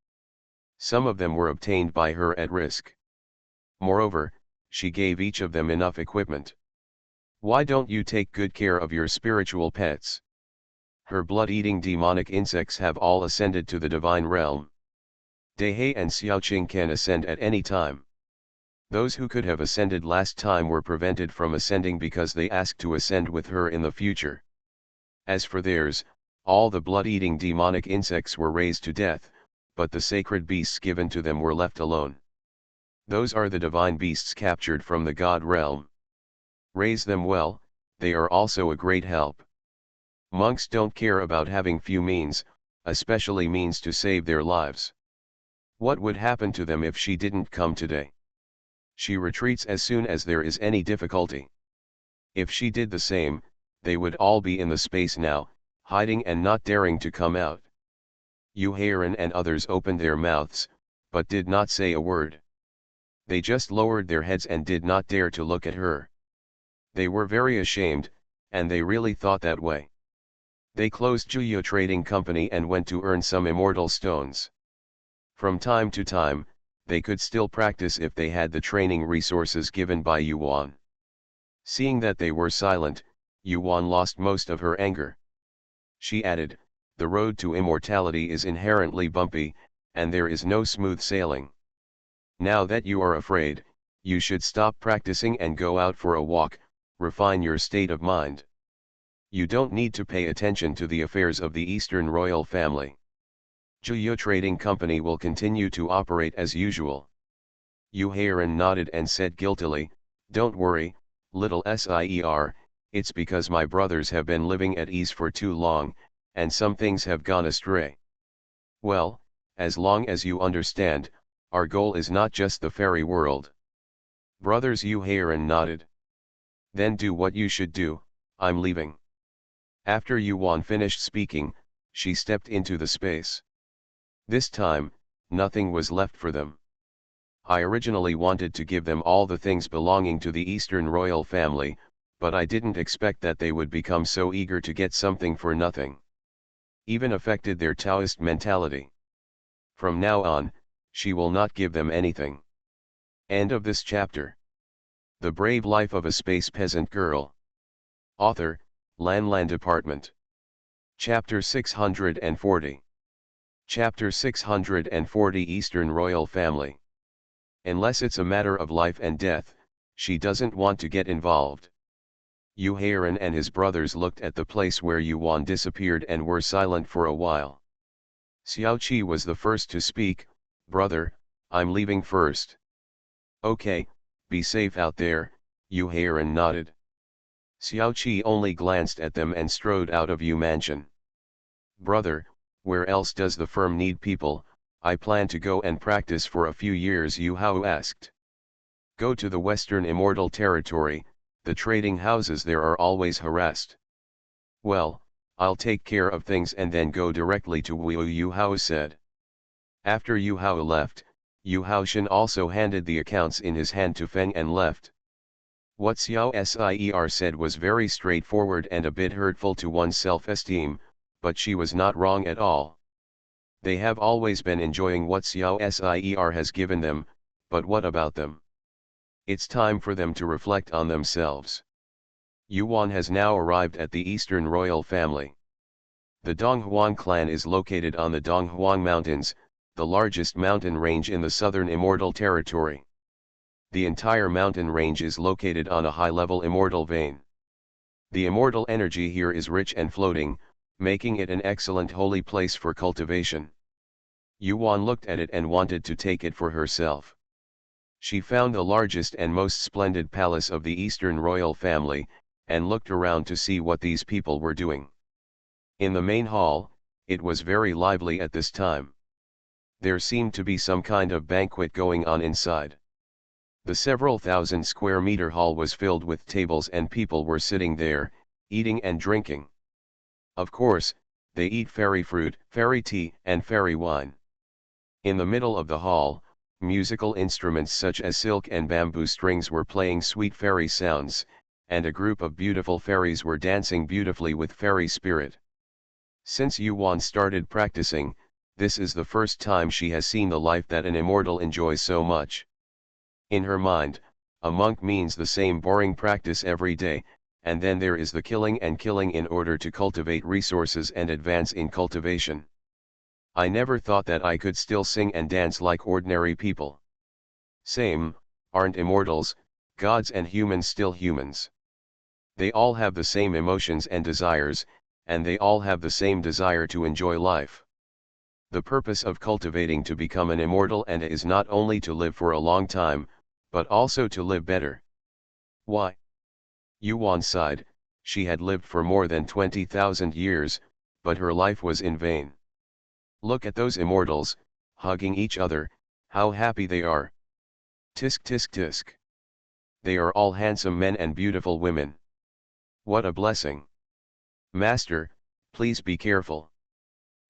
Some of them were obtained by her at risk. Moreover, she gave each of them enough equipment. Why don't you take good care of your spiritual pets? Her blood-eating demonic insects have all ascended to the divine realm. Dehei and Xiaoqing can ascend at any time. Those who could have ascended last time were prevented from ascending because they asked to ascend with her in the future. As for theirs, all the blood-eating demonic insects were raised to death, but the sacred beasts given to them were left alone. Those are the divine beasts captured from the god realm. Raise them well, they are also a great help. Monks don't care about having few means, especially means to save their lives. What would happen to them if she didn't come today? She retreats as soon as there is any difficulty. If she did the same, they would all be in the space now, hiding and not daring to come out. Yu Heiran and others opened their mouths, but did not say a word. They just lowered their heads and did not dare to look at her. They were very ashamed, and they really thought that way. They closed Juyo Trading Company and went to earn some immortal stones. From time to time, they could still practice if they had the training resources given by Yuan. Seeing that they were silent, Yuan lost most of her anger. She added, the road to immortality is inherently bumpy, and there is no smooth sailing. Now that you are afraid, you should stop practicing and go out for a walk, refine your state of mind. You don't need to pay attention to the affairs of the Eastern royal family. Juyo Trading Company will continue to operate as usual. Yu Heiran nodded and said guiltily, don't worry, little Sier, it's because my brothers have been living at ease for too long, and some things have gone astray. Well, as long as you understand, our goal is not just the fairy world. Brothers Yu Heiran nodded. Then do what you should do, I'm leaving. After Yuan finished speaking, she stepped into the space. This time, nothing was left for them. I originally wanted to give them all the things belonging to the Eastern royal family, but I didn't expect that they would become so eager to get something for nothing. Even affected their Taoist mentality. From now on, she will not give them anything. End of this chapter. The Brave Life of a Space Peasant Girl. Author, Lan Department. Chapter 640. Chapter 640 Eastern Royal Family. Unless it's a matter of life and death, she doesn't want to get involved. Yu Heiran and his brothers looked at the place where Yuan disappeared and were silent for a while. Xiaoqi was the first to speak, brother, I'm leaving first. Okay, be safe out there, Yu Heiran nodded. Xiaoqi only glanced at them and strode out of Yu Mansion. Brother, where else does the firm need people? I plan to go and practice for a few years, Yu Hao asked. Go to the Western Immortal Territory, the trading houses there are always harassed. Well, I'll take care of things and then go directly to Wu, Yu Hao said. After Yu Hao left, Yu Haoshan also handed the accounts in his hand to Feng and left. What Xiao Sier said was very straightforward and a bit hurtful to one's self-esteem, but she was not wrong at all. They have always been enjoying what Xiao Sier has given them, but what about them? It's time for them to reflect on themselves. Yuan has now arrived at the Eastern royal family. The Donghuang clan is located on the Donghuang Mountains, the largest mountain range in the southern immortal territory. The entire mountain range is located on a high-level immortal vein. The immortal energy here is rich and floating, making it an excellent holy place for cultivation. Yuan looked at it and wanted to take it for herself. She found the largest and most splendid palace of the Eastern royal family, and looked around to see what these people were doing. In the main hall, it was very lively at this time. There seemed to be some kind of banquet going on inside. The several thousand square meter hall was filled with tables and people were sitting there, eating and drinking. Of course, they eat fairy fruit, fairy tea, and fairy wine. In the middle of the hall, musical instruments such as silk and bamboo strings were playing sweet fairy sounds, and a group of beautiful fairies were dancing beautifully with fairy spirit. Since Yuan started practicing, this is the first time she has seen the life that an immortal enjoys so much. In her mind, a monk means the same boring practice every day, and then there is the killing and killing in order to cultivate resources and advance in cultivation. I never thought that I could still sing and dance like ordinary people. Same, aren't immortals, gods and humans still humans? They all have the same emotions and desires, and they all have the same desire to enjoy life. The purpose of cultivating to become an immortal and is not only to live for a long time, but also to live better. Why? Yuan sighed. She had lived for more than 20,000 years, but her life was in vain. Look at those immortals, hugging each other, how happy they are. Tisk tisk tisk. They are all handsome men and beautiful women. What a blessing. Master, please be careful.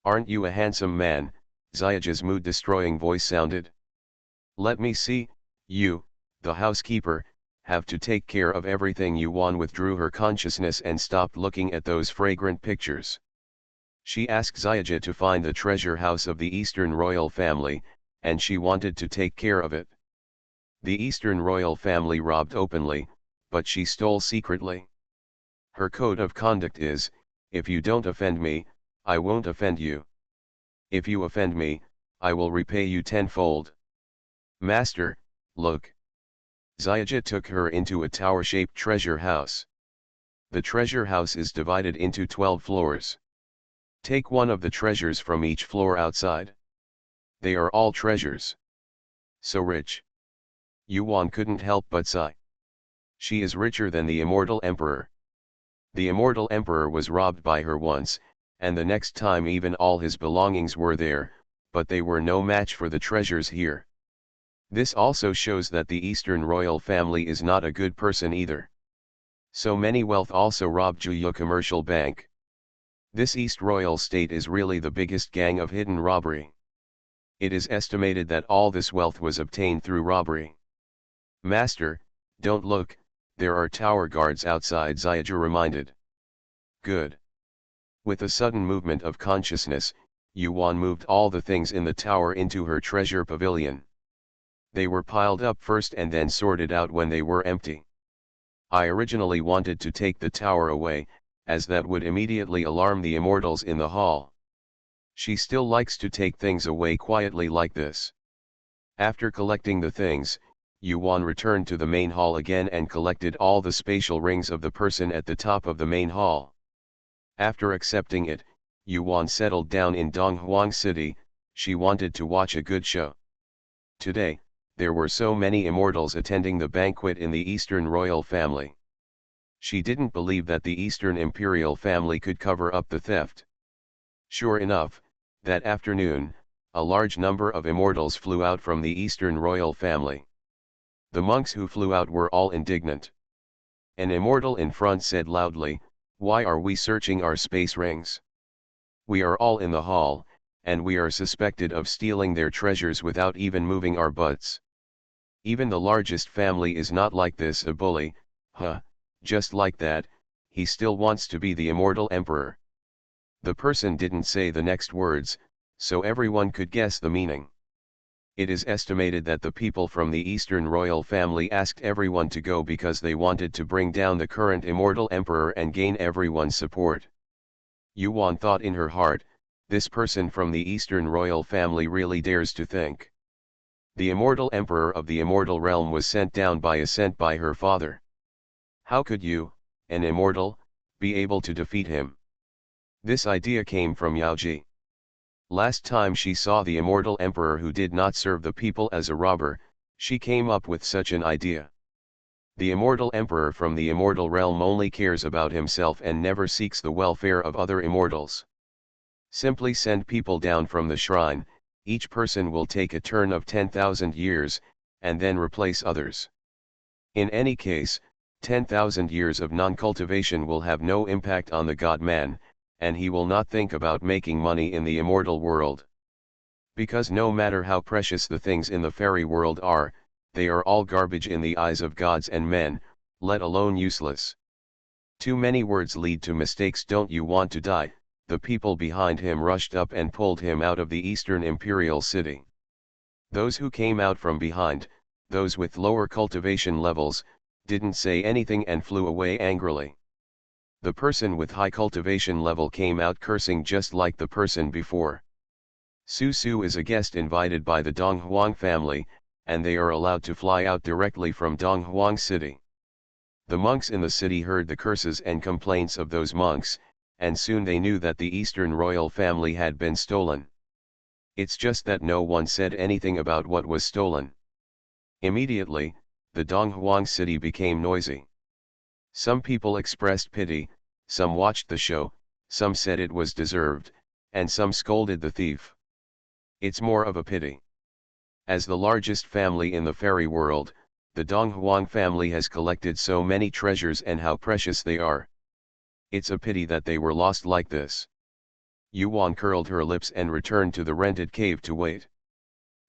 Aren't you a handsome man? Xiaoji's mood-destroying voice sounded. Let me see, you, the housekeeper, have to take care of everything. Yuan withdrew her consciousness and stopped looking at those fragrant pictures. She asked Xiaoji to find the treasure house of the Eastern royal family, and she wanted to take care of it. The Eastern royal family robbed openly, but she stole secretly. Her code of conduct is, if you don't offend me, I won't offend you. If you offend me, I will repay you tenfold. Master, look. Xiaoji took her into a tower-shaped treasure house. The treasure house is divided into 12 floors. Take one of the treasures from each floor outside. They are all treasures. So rich. Yuan couldn't help but sigh. She is richer than the immortal emperor. The immortal emperor was robbed by her once, and the next time even all his belongings were there, but they were no match for the treasures here. This also shows that the Eastern royal family is not a good person either. So many wealth also robbed Juya Commercial Bank. This East Royal State is really the biggest gang of hidden robbery. It is estimated that all this wealth was obtained through robbery. Master, don't look, there are tower guards outside, Xiaoji reminded. Good. With a sudden movement of consciousness, Yuan moved all the things in the tower into her treasure pavilion. They were piled up first and then sorted out when they were empty. I originally wanted to take the tower away, as that would immediately alarm the immortals in the hall. She still likes to take things away quietly like this. After collecting the things, Yuan returned to the main hall again and collected all the spatial rings of the person at the top of the main hall. After accepting it, Yuan settled down in Donghuang City. She wanted to watch a good show. Today, there were so many immortals attending the banquet in the Eastern royal family. She didn't believe that the Eastern imperial family could cover up the theft. Sure enough, that afternoon, a large number of immortals flew out from the Eastern royal family. The monks who flew out were all indignant. An immortal in front said loudly, "Why are we searching our space rings? We are all in the hall, and we are suspected of stealing their treasures without even moving our butts. Even the largest family is not like this, a bully, huh, just like that, he still wants to be the immortal emperor." The person didn't say the next words, so everyone could guess the meaning. It is estimated that the people from the Eastern royal family asked everyone to go because they wanted to bring down the current immortal emperor and gain everyone's support. Yuan thought in her heart, this person from the Eastern royal family really dares to think. The immortal emperor of the immortal realm was sent down by ascent by her father. How could you, an immortal, be able to defeat him? This idea came from Yaoji. Last time she saw the immortal emperor who did not serve the people as a robber, she came up with such an idea. The immortal emperor from the immortal realm only cares about himself and never seeks the welfare of other immortals. Simply send people down from the shrine, each person will take a turn of 10,000 years, and then replace others. In any case, 10,000 years of non-cultivation will have no impact on the God-man, and he will not think about making money in the immortal world. Because no matter how precious the things in the fairy world are, they are all garbage in the eyes of gods and men, let alone useless. Too many words lead to mistakes. Don't you want to die? The people behind him rushed up and pulled him out of the Eastern Imperial City. Those who came out from behind, those with lower cultivation levels, didn't say anything and flew away angrily. The person with high cultivation level came out cursing just like the person before. Su Su is a guest invited by the Donghuang family, and they are allowed to fly out directly from Donghuang City. The monks in the city heard the curses and complaints of those monks, and soon they knew that the Eastern royal family had been stolen. It's just that no one said anything about what was stolen. Immediately, the Donghuang city became noisy. Some people expressed pity, some watched the show, some said it was deserved, and some scolded the thief. It's more of a pity. As the largest family in the fairy world, the Donghuang family has collected so many treasures, and how precious they are. It's a pity that they were lost like this. Yuan curled her lips and returned to the rented cave to wait.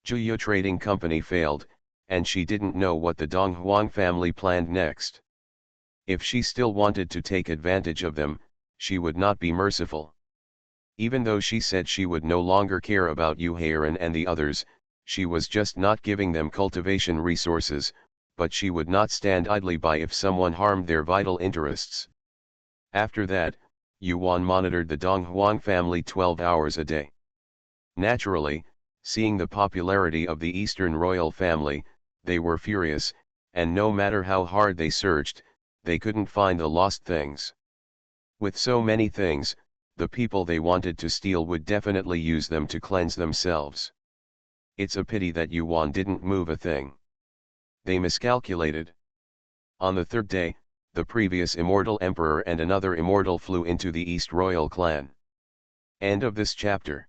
Juya Trading Company failed, and she didn't know what the Donghuang family planned next. If she still wanted to take advantage of them, she would not be merciful. Even though she said she would no longer care about Yu Heiran and the others, she was just not giving them cultivation resources, but she would not stand idly by if someone harmed their vital interests. After that, Yuan monitored the Donghuang family 12 hours a day. Naturally, seeing the popularity of the Eastern royal family, they were furious, and no matter how hard they searched, they couldn't find the lost things. With so many things, the people they wanted to steal would definitely use them to cleanse themselves. It's a pity that Yuan didn't move a thing. They miscalculated. On the third day, the previous immortal emperor and another immortal flew into the East royal clan. End of this chapter.